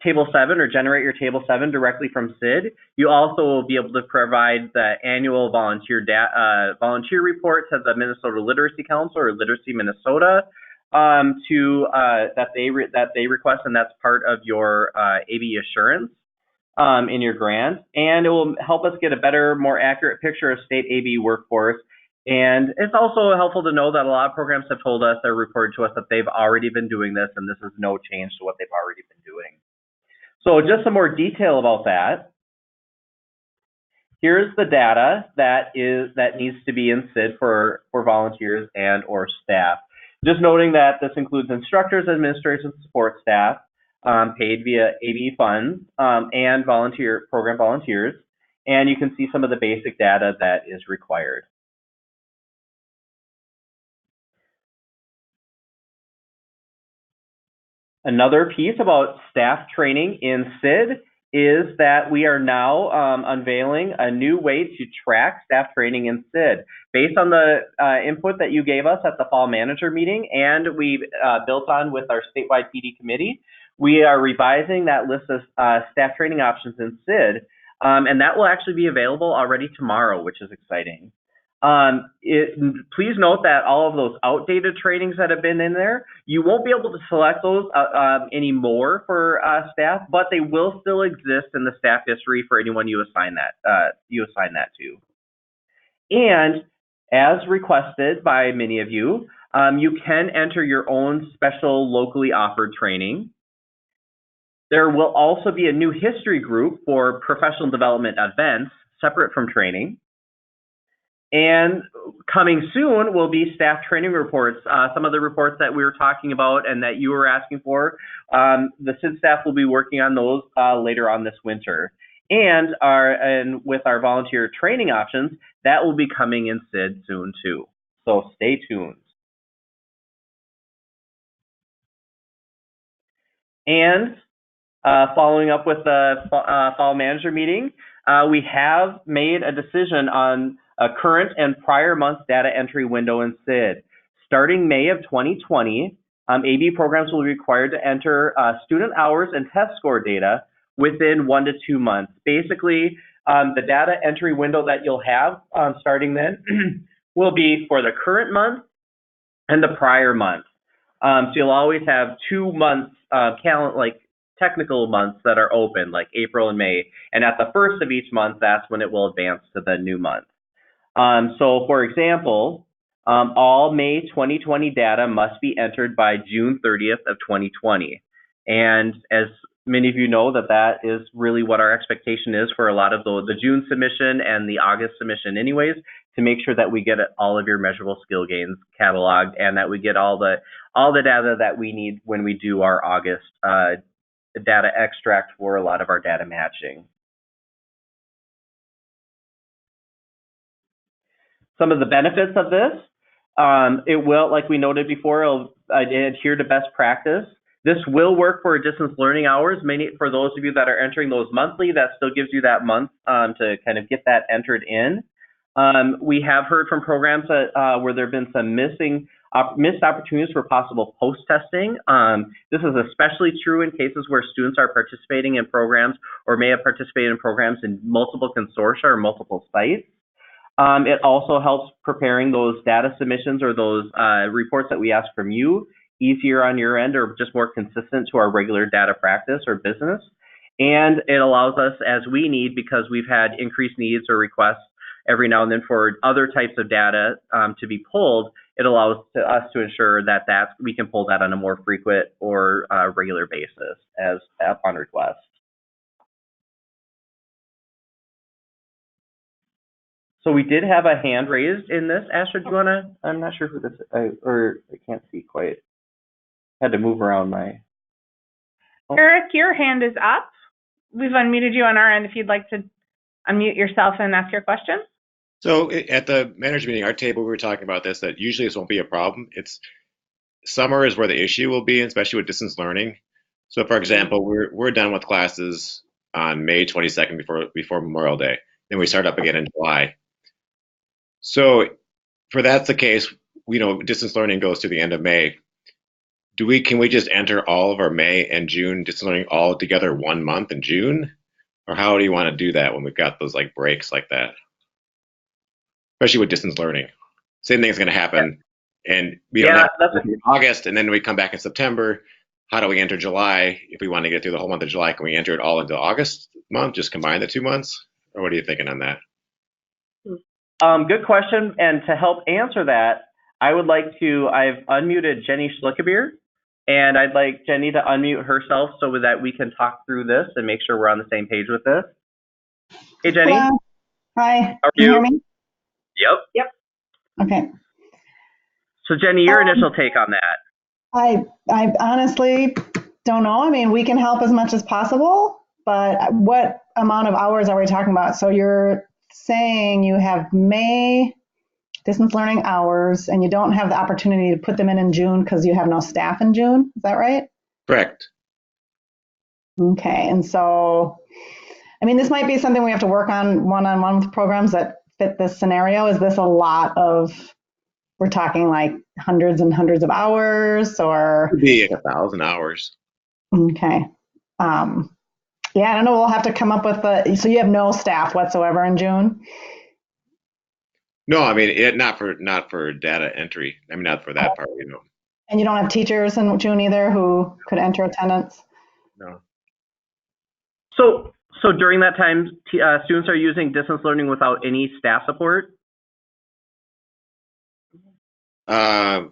Table 7 or generate your Table 7 directly from CID. You also will be able to provide the annual volunteer reports at the Minnesota Literacy Council or Literacy Minnesota that they request, and that's part of your ABE assurance in your grant. And it will help us get a better, more accurate picture of state ABE workforce. And it's also helpful to know that a lot of programs have told us, or reported to us, that they've already been doing this, and this is no change to what they've already been doing. So just some more detail about that. Here's the data that needs to be in CID for volunteers and or staff. Just noting that this includes instructors, administrators, and support staff paid via ABE funds and program volunteers. And you can see some of the basic data that is required. Another piece about staff training in CID is that we are now unveiling a new way to track staff training in CID. Based on the input that you gave us at the fall manager meeting and we built on with our statewide PD committee, we are revising that list of staff training options in CID, and that will actually be available already tomorrow, which is exciting. Please note that all of those outdated trainings that have been in there, you won't be able to select those anymore for staff, but they will still exist in the staff history for anyone you assign that to. And as requested by many of you, you can enter your own special locally offered training. There will also be a new history group for professional development events separate from training. And coming soon will be staff training reports. Some of the reports that we were talking about and that you were asking for, the CID staff will be working on those later on this winter. And with our volunteer training options, that will be coming in CID soon too. So stay tuned. And following up with the fall manager meeting, we have made a decision on a current and prior month data entry window in CID. Starting May of 2020, ABE programs will be required to enter student hours and test score data within 1 to 2 months. Basically, the data entry window that you'll have starting then will be for the current month and the prior month. So you'll always have 2 months, technical months that are open, like April and May. And at the first of each month, that's when it will advance to the new month. So for example, all May 2020 data must be entered by June 30th of 2020. And as many of you know, that is really what our expectation is for a lot of the June submission and the August submission anyways, to make sure that we get all of your measurable skill gains cataloged and that we get all the data that we need when we do our August data extract for a lot of our data matching. Some of the benefits of this, it will, like we noted before, it'll adhere to best practice. This will work for distance learning hours. For those of you that are entering those monthly, that still gives you that month to kind of get that entered in. We have heard from programs that, where there have been some missed opportunities for possible post-testing. This is especially true in cases where students are participating in programs or may have participated in programs in multiple consortia or multiple sites. It also helps preparing those data submissions or those reports that we ask from you easier on your end or just more consistent to our regular data practice or business. And it allows us, as we need, because we've had increased needs or requests every now and then for other types of data to be pulled, it allows us to ensure that we can pull that on a more frequent or regular basis as upon request. So we did have a hand raised in this. Asher, do you want to? I'm not sure who this is, or I can't see quite. Had to move around my. Oh. Eric, your hand is up. We've unmuted you on our end if you'd like to unmute yourself and ask your question. So at the manager meeting, our table, we were talking about this, that usually this won't be a problem. Summer is where the issue will be, especially with distance learning. So for example, we're done with classes on May 22nd before Memorial Day. Then we start up again in July. So for that's the case, distance learning goes to the end of May. Can we just enter all of our May and June distance learning all together 1 month in June? Or how do you want to do that when we've got those like breaks like that? Especially with distance learning. Same thing's going to happen. And we don't have in August, and then we come back in September. How do we enter July? If we want to get through the whole month of July, can we enter it all into August month, just combine the 2 months? Or what are you thinking on that? Good question. And to help answer that, I've unmuted Jenny Schlickebeer, and I'd like Jenny to unmute herself so that we can talk through this and make sure we're on the same page with this. Hey, Jenny. Hello. Hi. How are Can you hear you? me? Yep. Okay. So Jenny, your initial take on that. I honestly don't know. I mean, we can help as much as possible, but what amount of hours are we talking about? So you're saying you have May distance learning hours and you don't have the opportunity to put them in June because you have no staff in June. Is that right? Correct. Okay. And so, I mean, this might be something we have to work on one-on-one with programs that fit this scenario. Is this a lot of, we're talking like hundreds and hundreds of hours, or? It could be 1,000 hours. Okay. Yeah, I don't know. We'll have to come up with so you have no staff whatsoever in June? No, I mean, not for data entry. I mean, not for that part, And you don't have teachers in June either who could enter attendance? No. So during that time, students are using distance learning without any staff support? I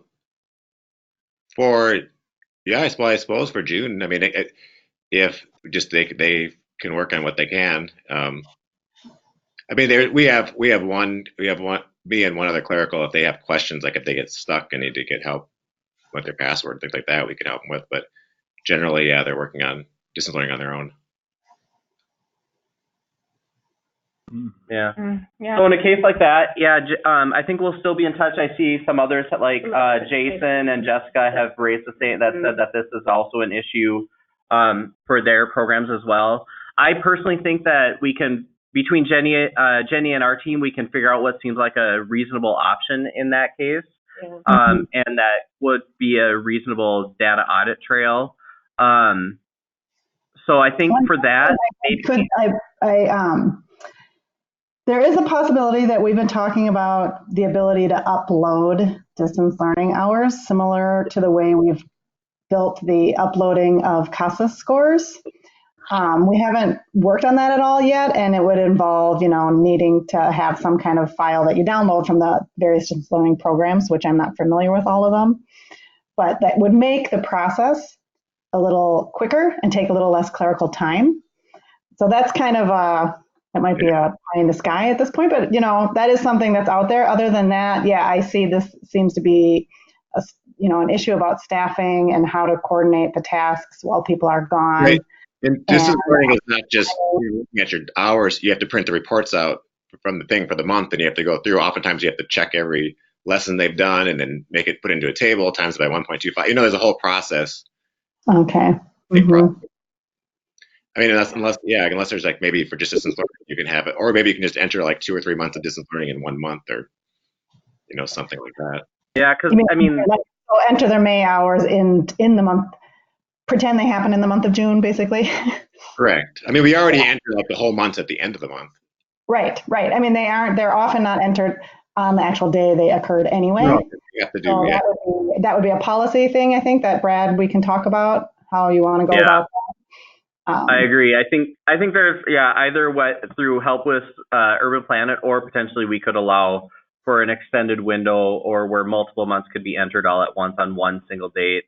suppose for June. I mean, if just they can work on what they can. I mean, we have one, me and one other clerical. If they have questions, like if they get stuck and need to get help with their password, things like that, we can help them with. But generally, yeah, they're working on distance learning on their own. Yeah. So in a case like that, I think we'll still be in touch. I see some others like Jason and Jessica have raised the same said that this is also an issue for their programs as well. I personally think that we can, between Jenny and our team, we can figure out what seems like a reasonable option in that case, and that would be a reasonable data audit trail. So I think for that, there is a possibility that we've been talking about the ability to upload distance learning hours, similar to the way we've built the uploading of CASA scores. We haven't worked on that at all yet, and it would involve, needing to have some kind of file that you download from the various distance learning programs, which I'm not familiar with all of them. But that would make the process a little quicker and take a little less clerical time. So that's kind of that might be a pie in the sky at this point, but that is something that's out there. Other than that, yeah, I see this seems to be an issue about staffing and how to coordinate the tasks while people are gone. Right. And distance learning is not just looking at your hours. You have to print the reports out from the thing for the month, and you have to go through. Oftentimes, you have to check every lesson they've done and then make it put into a table times by 1.25. There's a whole process. Okay. I mean, unless there's like maybe for just distance learning, you can have it, or maybe you can just enter like 2 or 3 months of distance learning in 1 month, or something like that. Yeah, because enter their May hours in the month. Pretend they happen in the month of June, basically. Correct. I mean, we already entered like the whole month at the end of the month. Right. I mean, they're often not entered on the actual day they occurred anyway. No, you have to do, that would be a policy thing, I think, that Brad, we can talk about how you want to go about that. I agree. I think there's either through help with Urban Planet, or potentially we could allow for an extended window, or where multiple months could be entered all at once on one single date.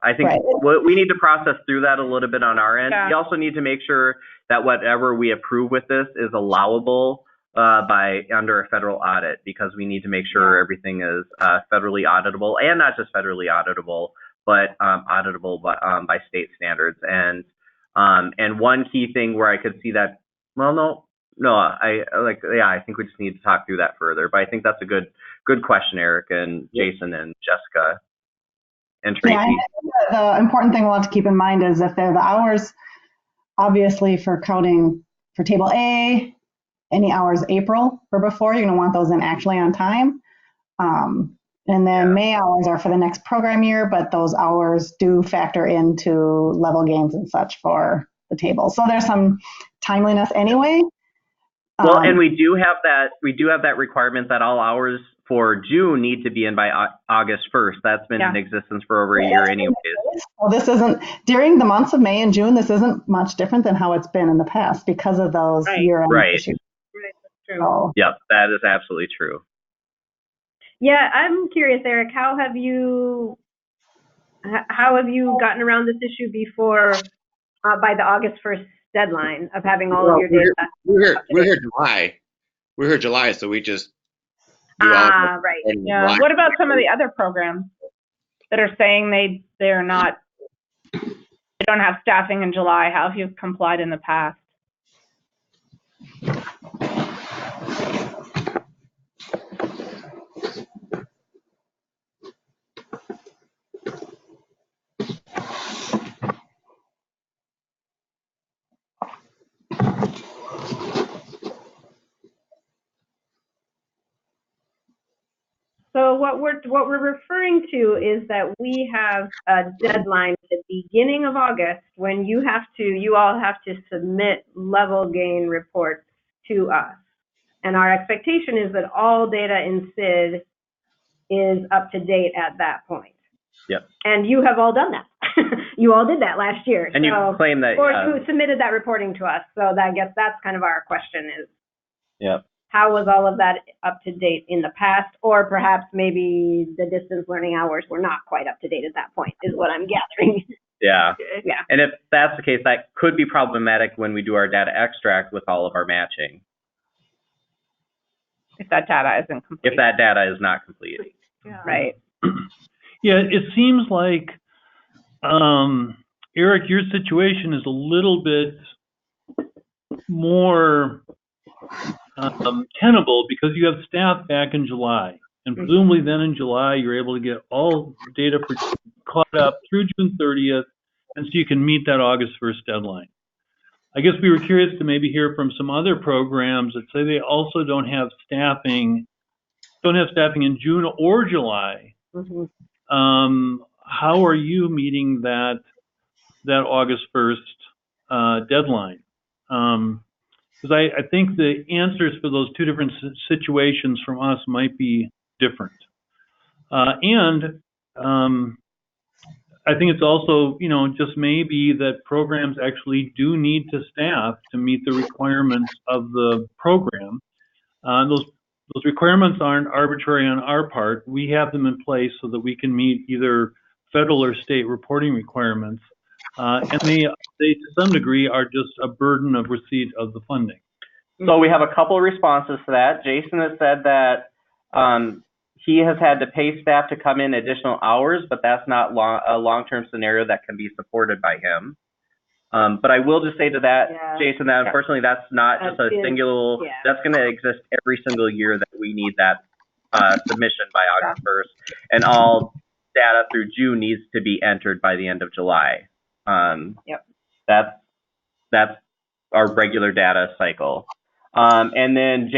I think we need to process through that a little bit on our end. We also need to make sure that whatever we approve with this is allowable under a federal audit, because we need to make sure everything is federally auditable, and not just federally auditable, but auditable by state standards. And one key thing where I could see that, I think we just need to talk through that further. But I think that's a good question, Eric and Jason and Jessica and Tracy. Yeah, the important thing we'll have to keep in mind is if they're the hours, obviously for counting for table A, any hours April or before, you're going to want those in actually on time. And then May hours are for the next program year, but those hours do factor into level gains and such for the table. So there's some timeliness anyway. Well, and we do have that requirement that all hours for June need to be in by August 1st. That's been in existence for over a year anyways. Well, this isn't, during the months of May and June, this isn't much different than how it's been in the past because of those year-end issues. Right, that's true. So, yep, that is absolutely true. Yeah, I'm curious, Eric, how have you gotten around this issue before by the August 1st deadline of having all of your data? We're here July, so we just do right. Yeah. What about some of the other programs that are saying they don't have staffing in July? How have you complied in the past? So what we're referring to is that we have a deadline at the beginning of August when you all have to submit level gain reports to us. And our expectation is that all data in CID is up to date at that point. Yep. And you have all done that. You all did that last year. And you claim that. Or who submitted that reporting to us. So that's kind of our question is. Yep. How was all of that up to date in the past? Or perhaps maybe the distance learning hours were not quite up to date at that point, is what I'm gathering. Yeah. Yeah. And if that's the case, that could be problematic when we do our data extract with all of our matching. If that data isn't complete. If that data is not complete. Yeah. Right. Yeah, it seems like, Eric, your situation is a little bit more tenable because you have staff back in July. And presumably then in July, you're able to get all data caught up through June 30th, and so you can meet that August 1st deadline. I guess we were curious to maybe hear from some other programs that say they also don't have staffing in June or July. How are you meeting that August 1st deadline? Because I think the answers for those two different situations from us might be different. And I think it's also, just maybe that programs actually do need to staff to meet the requirements of the program. Those requirements aren't arbitrary on our part. We have them in place so that we can meet either federal or state reporting requirements, and they to some degree are just a burden of receipt of the funding. So we have a couple of responses to that. Jason has said that he has had to pay staff to come in additional hours, but that's not a long-term scenario that can be supported by him. But I will just say to that, Jason, that unfortunately that's not just a singular, that's going to exist every single year that we need that submission by August 1st. And all data through June needs to be entered by the end of July. That's our regular data cycle. And then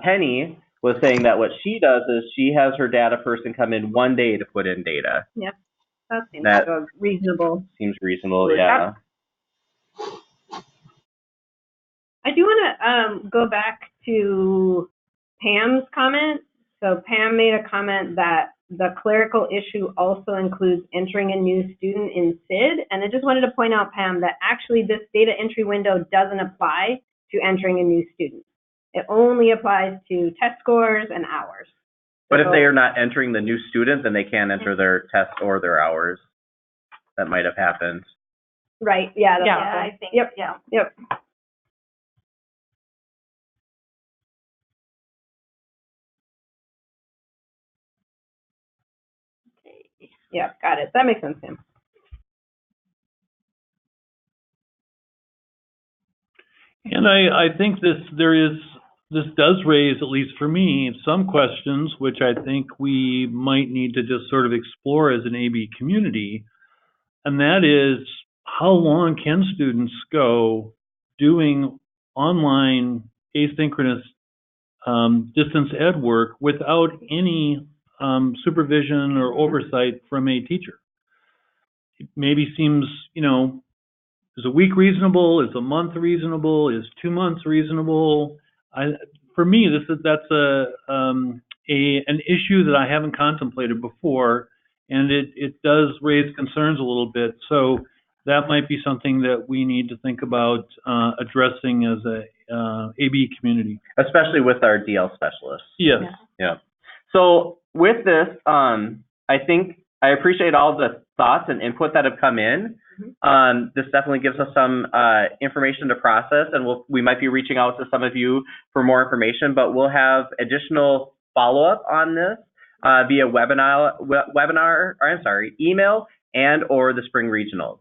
Penny was saying that what she does is she has her data person come in one day to put in data. Yep, that seems like a reasonable. Seems reasonable, yeah. I do want to go back to Pam's comment. So Pam made a comment that the clerical issue also includes entering a new student in CID. And I just wanted to point out, Pam, that actually this data entry window doesn't apply to entering a new student. It only applies to test scores and hours. But if they are not entering the new student, then they can't enter their test or their hours. That might have happened. Right, yeah. I think, Yep. Yeah, got it. That makes sense, Sam. And I think this does raise, at least for me, some questions which I think we might need to just sort of explore as an ABE community. And that is, how long can students go doing online asynchronous distance ed work without any supervision or oversight from a teacher? It maybe seems, is a week reasonable? Is a month reasonable? Is 2 months reasonable? For me, that's an issue that I haven't contemplated before, and it does raise concerns a little bit. So that might be something that we need to think about addressing as a ABE community, especially with our DL specialists. Yes. Yeah. So with this, I think I appreciate all the thoughts and input that have come in. This definitely gives us some information to process, and we might be reaching out to some of you for more information, but we'll have additional follow-up on this via email and or the spring regionals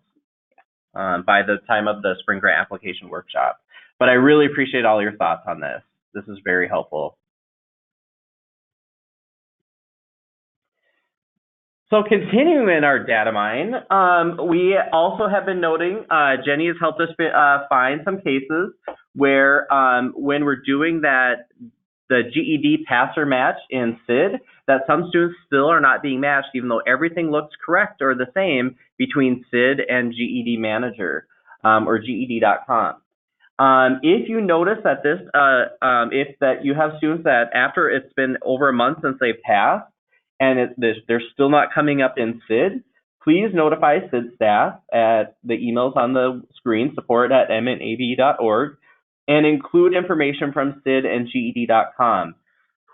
by the time of the spring grant application workshop. But I really appreciate all your thoughts on this. This is very helpful. So continuing in our data mine, we also have been noting, Jenny has helped us find some cases where when we're doing the GED passer match in CID, that some students still are not being matched even though everything looks correct or the same between CID and GED Manager or GED.com. If you notice that if you have students that after it's been over a month since they've passed, and they're still not coming up in CID, please notify CID staff at the emails on the screen, support@mnabe.org, and include information from CID and GED.com.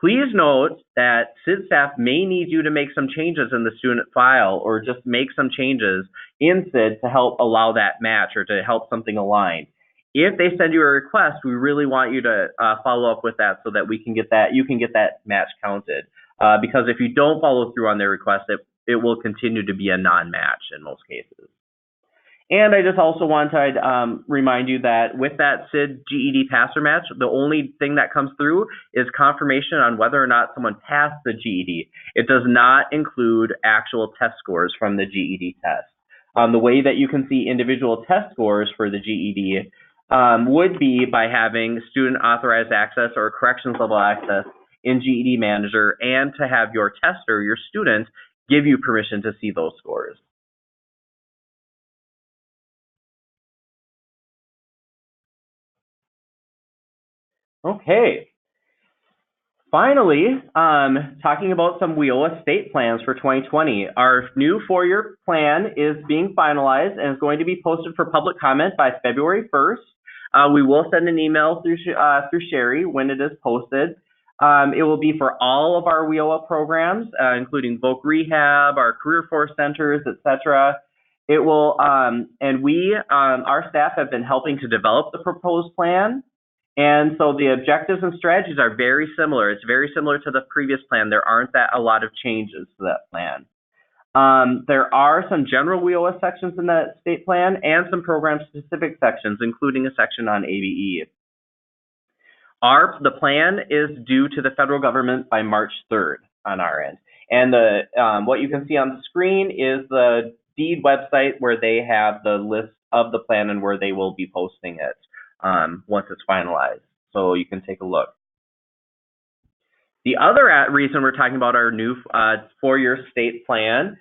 Please note that CID staff may need you to make some changes in the student file or just make some changes in CID to help allow that match or to help something align. If they send you a request, we really want you to follow up with that so that you can get that match counted. Because if you don't follow through on their request, it will continue to be a non-match in most cases. And I just also want to remind you that with that CID GED passer match, the only thing that comes through is confirmation on whether or not someone passed the GED. It does not include actual test scores from the GED test. The way that you can see individual test scores for the GED would be by having student authorized access or corrections level access in GED Manager, and to have your tester, your student, give you permission to see those scores. Okay. Finally, talking about some WIOA state plans for 2020. Our new 4-year plan is being finalized and is going to be posted for public comment by February 1st. We will send an email through Sherry when it is posted. It will be for all of our WIOA programs, including voc rehab, our career force centers, etc. It will, and we, our staff have been helping to develop the proposed plan. And so the objectives and strategies are very similar. It's very similar to the previous plan. There aren't a lot of changes to that plan. There are some general WIOA sections in that state plan and some program-specific sections, including a section on ABE. The plan is due to the federal government by March 3rd on our end. And what you can see on the screen is the DEED website where they have the list of the plan and where they will be posting it once it's finalized. So you can take a look. The other reason we're talking about our new four-year state plan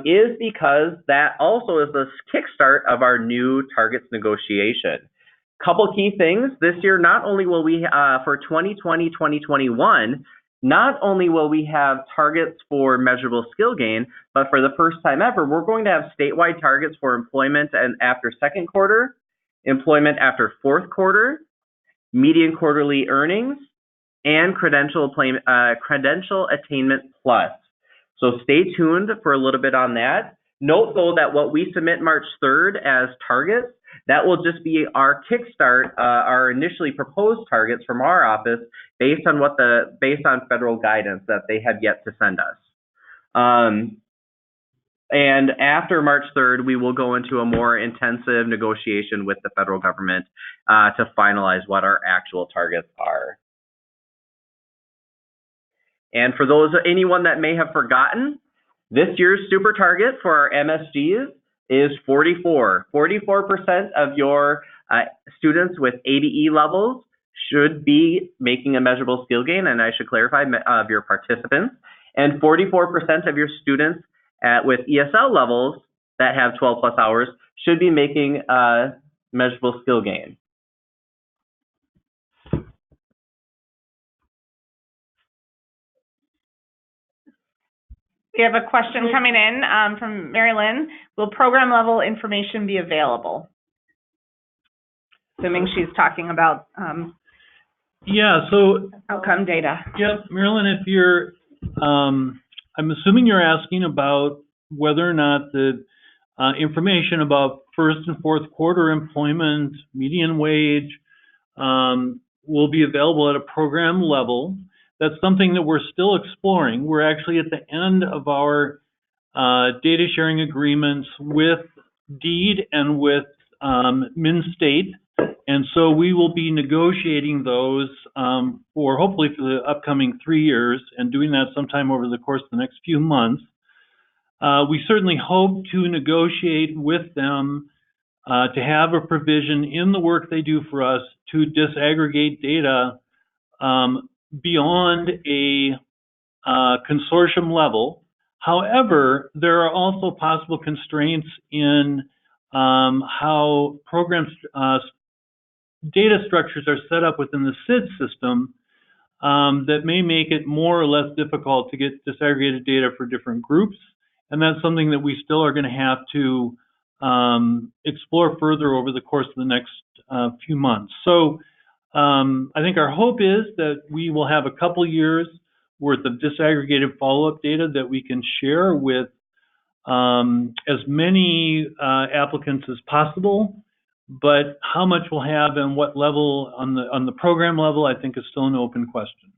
is because that also is the kickstart of our new targets negotiation. Couple key things this year, not only will we, for 2020-2021, not only will we have targets for measurable skill gain, but for the first time ever, we're going to have statewide targets for employment and after second quarter, employment after fourth quarter, median quarterly earnings, and credential attainment plus. So stay tuned for a little bit on that. Note though that what we submit March 3rd as targets, that will just be our kickstart, our initially proposed targets from our office based on federal guidance that they have yet to send us. And after March 3rd, we will go into a more intensive negotiation with the federal government to finalize what our actual targets are. And for anyone that may have forgotten, this year's super target for our MSGs is 44. 44% of your students with ABE levels should be making a measurable skill gain, and I should clarify, of your participants. And 44% of your students with ESL levels that have 12 plus hours should be making a measurable skill gain. We have a question coming in from Mary Lynn. Will program level information be available? Assuming she's talking about outcome data. Yeah, Marilyn, if you're, I'm assuming you're asking about whether or not the information about first and fourth quarter employment, median wage, will be available at a program level. That's something that we're still exploring. We're actually at the end of our data sharing agreements with DEED and with MnState. And so we will be negotiating those hopefully for the upcoming 3 years and doing that sometime over the course of the next few months. We certainly hope to negotiate with them to have a provision in the work they do for us to disaggregate data beyond a consortium level. However, there are also possible constraints in how programs data structures are set up within the CID system that may make it more or less difficult to get disaggregated data for different groups. And that's something that we still are going to have to explore further over the course of the next few months. So I think our hope is that we will have a couple years worth of disaggregated follow-up data that we can share with as many applicants as possible. But how much we'll have and what level on the program level, I think is still an open question.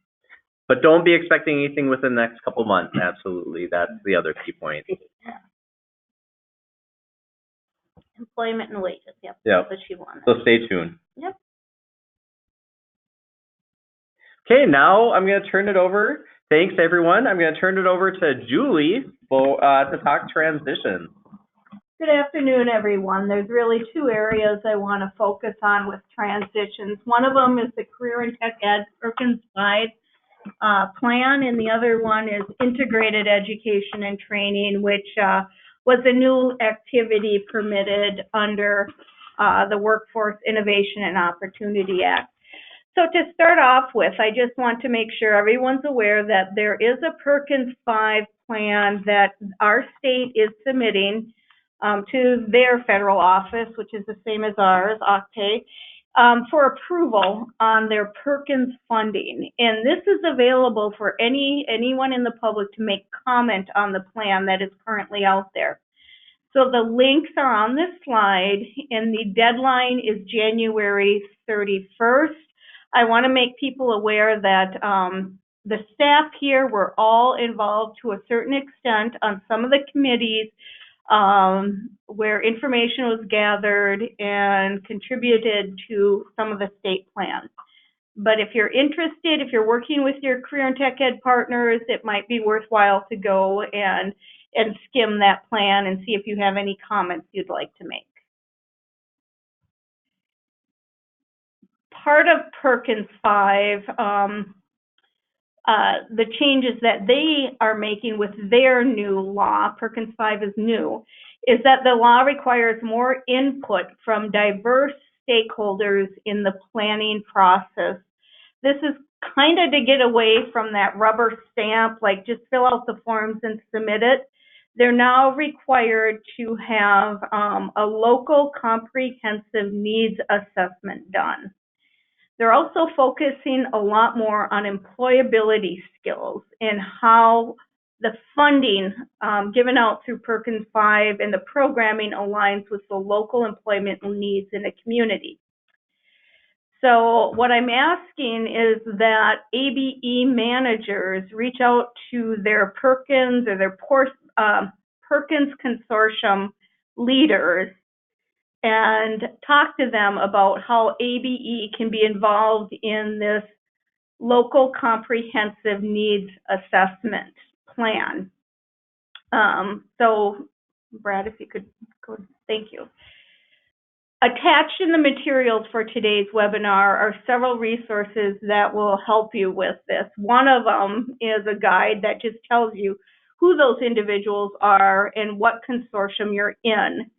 But don't be expecting anything within the next couple months. Absolutely, that's the other key point. Employment and wages. Yep. Yep. That's what she wanted. So stay tuned. Yep. Okay, now I'm going to turn it over. Thanks, everyone. I'm going to turn it over to Julie to talk transitions. Good afternoon, everyone. There's really two areas I want to focus on with transitions. One of them is the Career and Tech Ed Perkins-wide plan, and the other one is integrated education and training, which was a new activity permitted under the Workforce Innovation and Opportunity Act. So to start off with, I just want to make sure everyone's aware that there is a Perkins 5 plan that our state is submitting to their federal office, which is the same as ours, OCTAE. for approval on their Perkins funding. And this is available for anyone in the public to make comment on the plan that is currently out there. So the links are on this slide, and the deadline is January 31st. I want to make people aware that the staff here were all involved to a certain extent on some of the committees where information was gathered and contributed to some of the state plans. But if you're interested, if you're working with your career and tech ed partners, it might be worthwhile to go and skim that plan and see if you have any comments you'd like to make. Part of Perkins 5, the changes that they are making with their new law, Perkins 5 is new, is that the law requires more input from diverse stakeholders in the planning process. This is kind of to get away from that rubber stamp, like just fill out the forms and submit it. They're now required to have a local comprehensive needs assessment done. They're also focusing a lot more on employability skills and how the funding given out through Perkins 5 and the programming aligns with the local employment needs in the community. So what I'm asking is that ABE managers reach out to their Perkins or their Perkins Consortium leaders and talk to them about how ABE can be involved in this local comprehensive needs assessment plan. So Brad, if you could go, thank you. Attached in the materials for today's webinar are several resources that will help you with this. One of them is a guide that just tells you who those individuals are and what consortium you're in.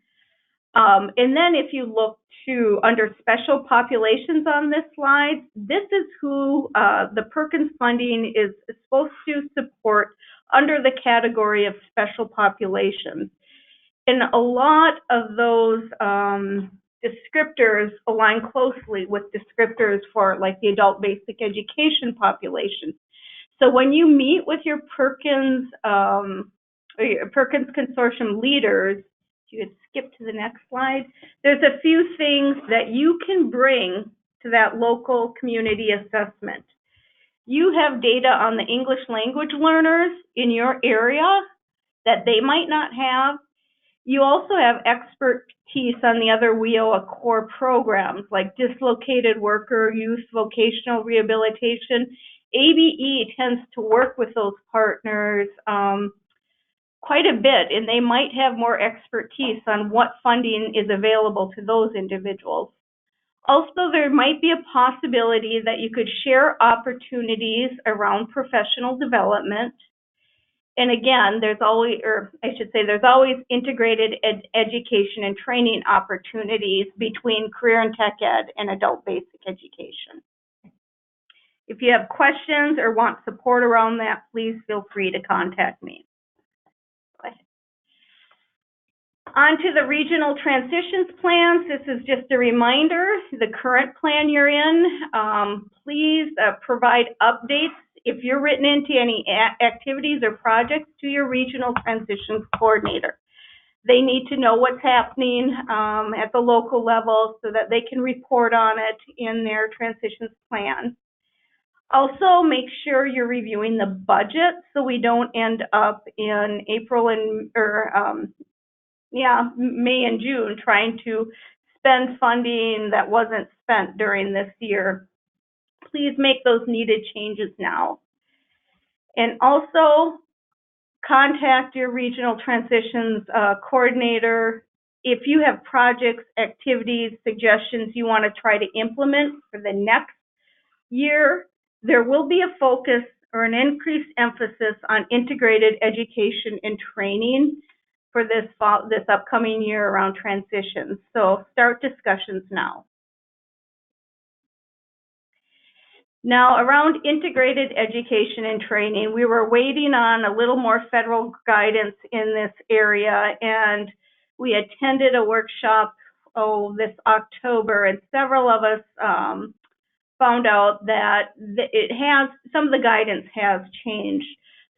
And then if you look to under special populations on this slide, this is who the Perkins funding is supposed to support under the category of special populations. And a lot of those descriptors align closely with descriptors for like the adult basic education population. So when you meet with your Perkins Consortium leaders, you could skip to the next slide. There's a few things that you can bring to that local community assessment. You have data on the English language learners in your area that they might not have. You also have expertise on the other WIOA core programs like dislocated worker, youth vocational rehabilitation. ABE tends to work with those partners quite a bit, and they might have more expertise on what funding is available to those individuals. Also, there might be a possibility that you could share opportunities around professional development. And again, there's always, or I should say, there's always integrated education and training opportunities between career and tech ed and adult basic education. If you have questions or want support around that, please feel free to contact me. On to the regional transitions plans. This is just a reminder, the current plan you're in, please provide updates if you're written into any activities or projects to your regional transitions coordinator. They need to know what's happening at the local level so that they can report on it in their transitions plan. Also, make sure you're reviewing the budget so we don't end up in April and May and June trying to spend funding that wasn't spent during this year. Please make those needed changes now. And also contact your regional transitions coordinator if you have projects, activities, suggestions you want to try to implement for the next year. There will be a focus or an increased emphasis on integrated education and training for this upcoming year around transitions. So start discussions now. Now, around integrated education and training, we were waiting on a little more federal guidance in this area, and we attended a workshop this October, and several of us found out that some of the guidance has changed.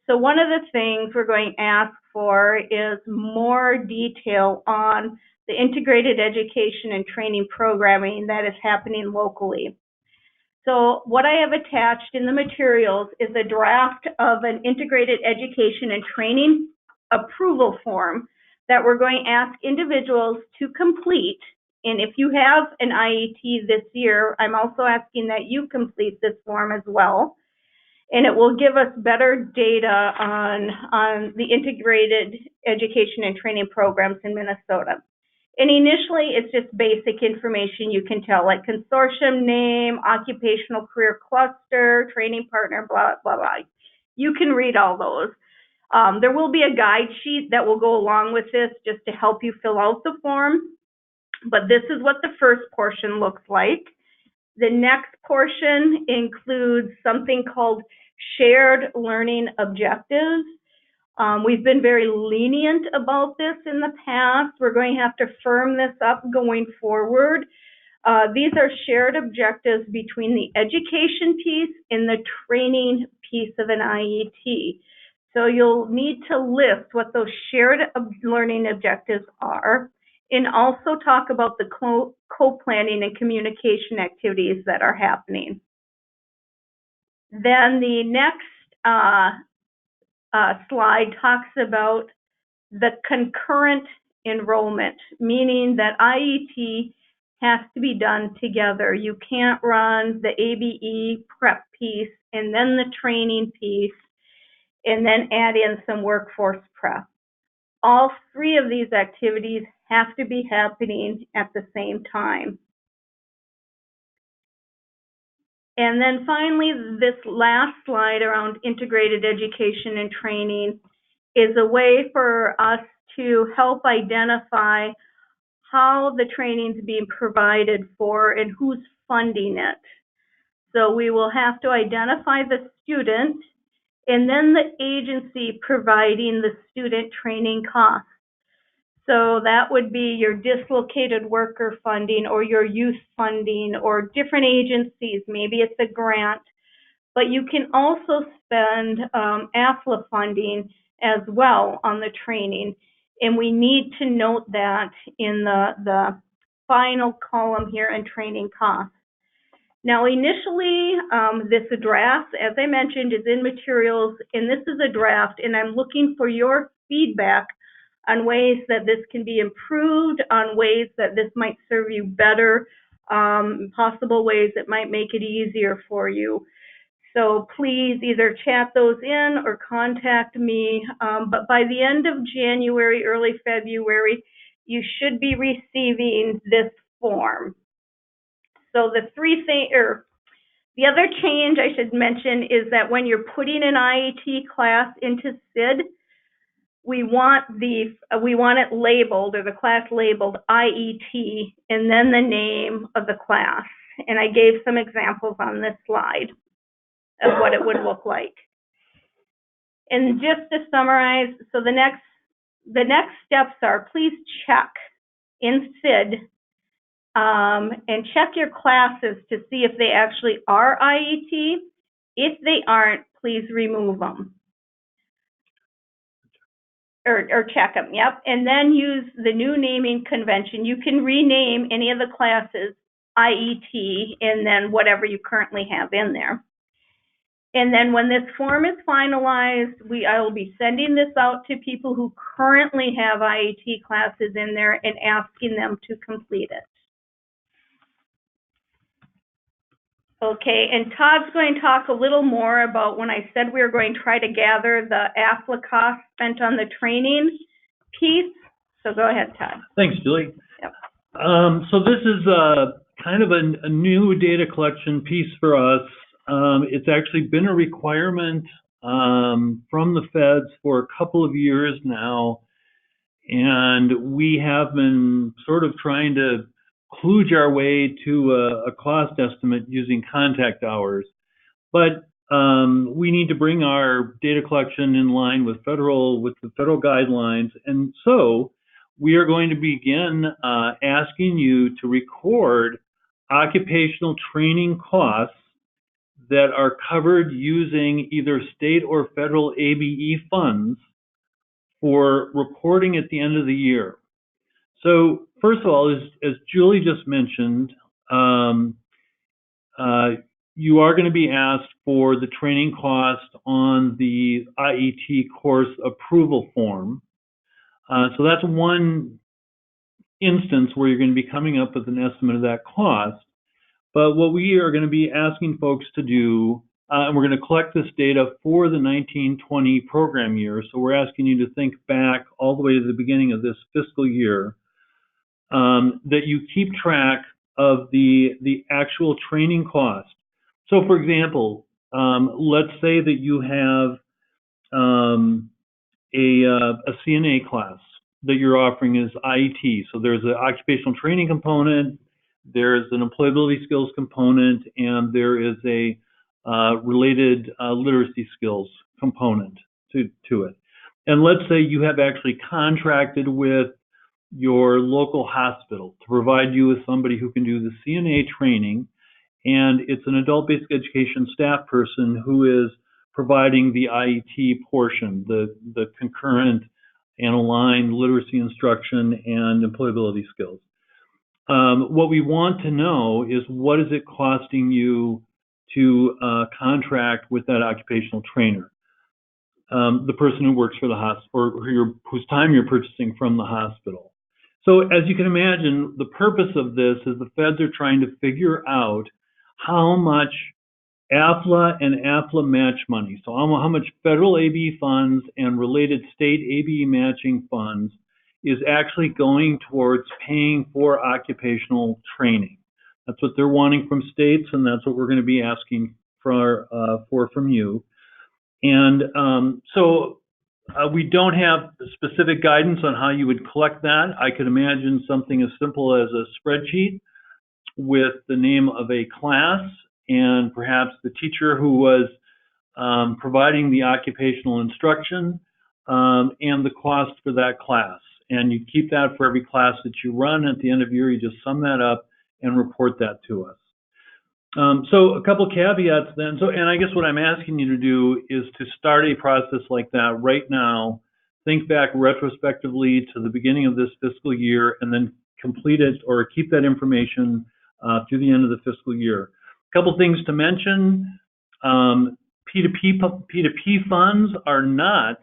So one of the things we're going to ask for is more detail on the integrated education and training programming that is happening locally. So what I have attached in the materials is a draft of an integrated education and training approval form that we're going to ask individuals to complete. And if you have an IET this year, I'm also asking that you complete this form as well. And it will give us better data on the integrated education and training programs in Minnesota. And initially, it's just basic information you can tell, like consortium name, occupational career cluster, training partner, blah, blah, blah. You can read all those. There will be a guide sheet that will go along with this just to help you fill out the form. But this is what the first portion looks like. The next portion includes something called shared learning objectives. We've been very lenient about this in the past. We're going to have to firm this up going forward. These are shared objectives between the education piece and the training piece of an IET. So you'll need to list what those shared learning objectives are, and also talk about the co-planning and communication activities that are happening. Then the next slide talks about the concurrent enrollment, meaning that IET has to be done together. You can't run the ABE prep piece and then the training piece and then add in some workforce prep. All three of these activities have to be happening at the same time. And then finally, this last slide around integrated education and training is a way for us to help identify how the training is being provided for and who's funding it. So we will have to identify the student and then the agency providing the student training costs. So that would be your dislocated worker funding or your youth funding or different agencies. Maybe it's a grant, but you can also spend AFLA funding as well on the training. And we need to note that in the final column here in training costs. Now, initially, this draft, as I mentioned, is in materials, and this is a draft, and I'm looking for your feedback on ways that this can be improved, on ways that this might serve you better, possible ways that might make it easier for you. So please either chat those in or contact me. But by the end of January, early February, you should be receiving this form. So the other change I should mention is that when you're putting an IET class into CID, we want it labeled, or the class labeled IET, and then the name of the class. And I gave some examples on this slide of what it would look like. And just to summarize, so the next steps are, please check in CID and check your classes to see if they actually are IET. If they aren't, please remove them. Or check them, yep. And then use the new naming convention. You can rename any of the classes IET and then whatever you currently have in there. And then when this form is finalized, I will be sending this out to people who currently have IET classes in there and asking them to complete it. Okay, and Todd's going to talk a little more about when I said we were going to try to gather the AFLA costs spent on the training piece. So go ahead, Todd. Thanks, Julie. Yep. So this is kind of a new data collection piece for us. It's actually been a requirement from the feds for a couple of years now, and we have been sort of trying to kludge our way to a cost estimate using contact hours. But we need to bring our data collection in line with the federal guidelines, and so we are going to begin asking you to record occupational training costs that are covered using either state or federal ABE funds for reporting at the end of the year. So first of all, as Julie just mentioned, you are going to be asked for the training cost on the IET course approval form. So that's one instance where you're going to be coming up with an estimate of that cost. But what we are going to be asking folks to do, and we're going to collect this data for the 1920 program year. So we're asking you to think back all the way to the beginning of this fiscal year, that you keep track of the actual training cost. So for example, let's say that you have a CNA class that you're offering as IET. So there's an occupational training component, there's an employability skills component, and there is a related literacy skills component to it. And let's say you have actually contracted with your local hospital to provide you with somebody who can do the CNA training, and it's an adult basic education staff person who is providing the IET portion, the concurrent and aligned literacy instruction and employability skills. What we want to know is, what is it costing you to contract with that occupational trainer, the person who works for the hospital, or whose time you're purchasing from the hospital. So as you can imagine, the purpose of this is the feds are trying to figure out how much AFLA and AFLA match money, so how much federal ABE funds and related state ABE matching funds is actually going towards paying for occupational training. That's what they're wanting from states, and that's what we're going to be asking for from you. And we don't have specific guidance on how you would collect that. I could imagine something as simple as a spreadsheet with the name of a class and perhaps the teacher who was providing the occupational instruction and the cost for that class. And you keep that for every class that you run. At the end of the year, you just sum that up and report that to us. So a couple caveats then. And I guess what I'm asking you to do is to start a process like that right now. Think back retrospectively to the beginning of this fiscal year, and then complete it or keep that information through the end of the fiscal year. A couple things to mention. P2P funds are not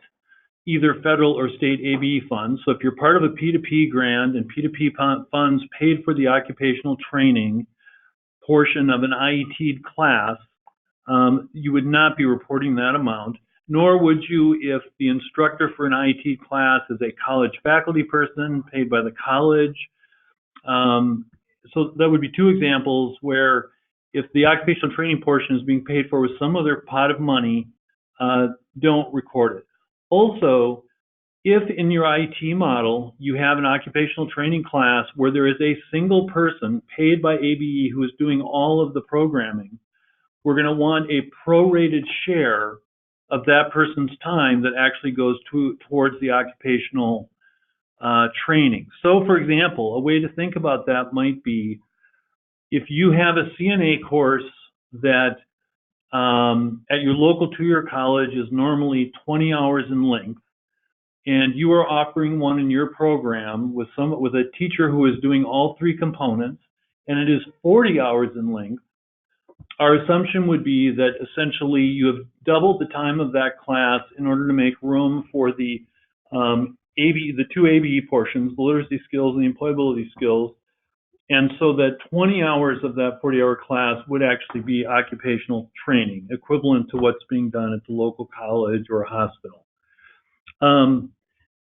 either federal or state ABE funds. So if you're part of a P2P grant and P2P funds paid for the occupational training portion of an IET class, you would not be reporting that amount, nor would you if the instructor for an IET class is a college faculty person paid by the college. So that would be two examples where if the occupational training portion is being paid for with some other pot of money, don't record it. Also, if in your IET model you have an occupational training class where there is a single person paid by ABE who is doing all of the programming, we're going to want a prorated share of that person's time that actually goes towards the occupational training. So, for example, a way to think about that might be if you have a CNA course that at your local two-year college is normally 20 hours in length, and you are offering one in your program with a teacher who is doing all three components, and it is 40 hours in length, our assumption would be that essentially you have doubled the time of that class in order to make room for the two ABE portions, the literacy skills and the employability skills, and so that 20 hours of that 40-hour class would actually be occupational training, equivalent to what's being done at the local college or a hospital.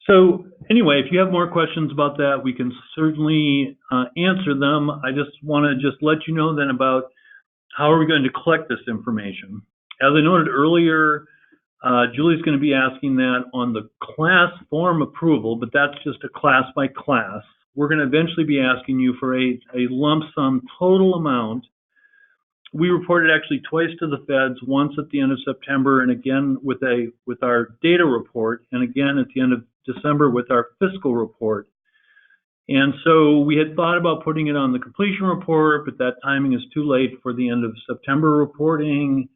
So anyway, if you have more questions about that, we can certainly answer them. I just want to let you know then about how are we going to collect this information. As I noted earlier, Julie's going to be asking that on the class form approval, but that's just a class by class. We're going to eventually be asking you for a lump sum total amount. We reported actually twice to the feds, once at the end of September and again with our data report, and again at the end of December with our fiscal report. And so we had thought about putting it on the completion report, but that timing is too late for the end of September reporting.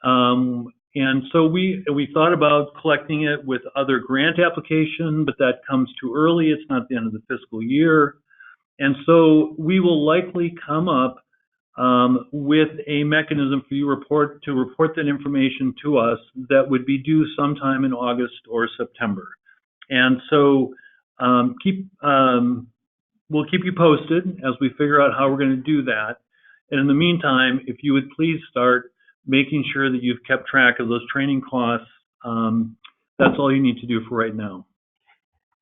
And so we thought about collecting it with other grant application, but that comes too early. It's not the end of the fiscal year. And so we will likely come up with a mechanism for you to report that information to us that would be due sometime in August or September. And so we'll keep you posted as we figure out how we're going to do that. And in the meantime, if you would please start making sure that you've kept track of those training costs, that's all you need to do for right now.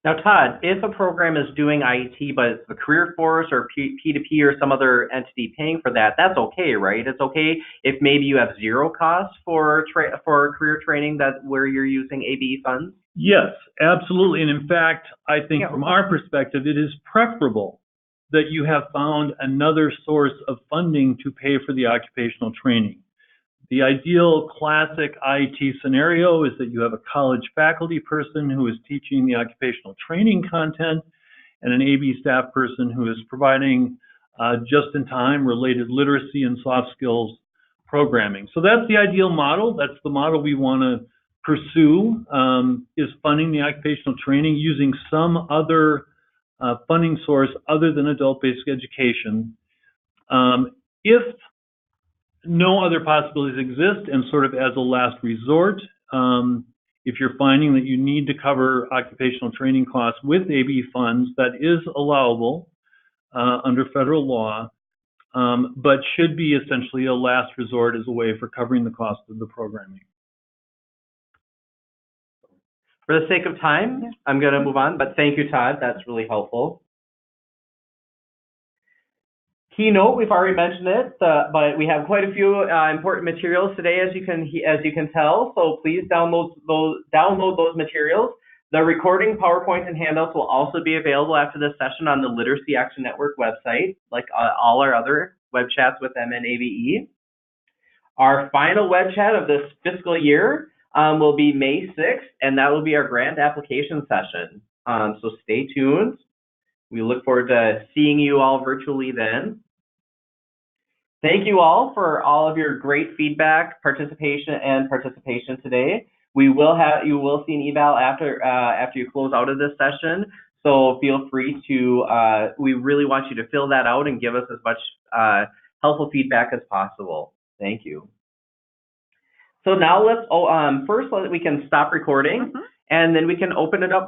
Now, Todd, if a program is doing IET, but it's the Career Force or P2P or some other entity paying for that, that's okay, right? It's okay if maybe you have zero costs for career training where you're using ABE funds? Yes, absolutely. And in fact, I think from our perspective, it is preferable that you have found another source of funding to pay for the occupational training. The ideal classic IET scenario is that you have a college faculty person who is teaching the occupational training content and an ABE staff person who is providing just-in-time related literacy and soft skills programming. So that's the ideal model. That's the model we want to pursue, is funding the occupational training using some other funding source other than adult basic education. If no other possibilities exist, and sort of as a last resort, if you're finding that you need to cover occupational training costs with ABE funds, that is allowable under federal law, but should be essentially a last resort as a way for covering the cost of the programming. For the sake of time, I'm going to move on, but thank you, Todd. That's really helpful. Keynote, we've already mentioned it, but we have quite a few important materials today, as you can tell. So please download those materials. The recording, PowerPoints, and handouts will also be available after this session on the Literacy Action Network website, like all our other web chats with MN ABE. Our final web chat of this fiscal year will be May 6th, and that will be our grant application session. So stay tuned. We look forward to seeing you all virtually then. Thank you all for all of your great feedback, participation today. You will see an eval after you close out of this session. So feel free to. We really want you to fill that out and give us as much helpful feedback as possible. Thank you. So now let's we can stop recording, and then we can open it up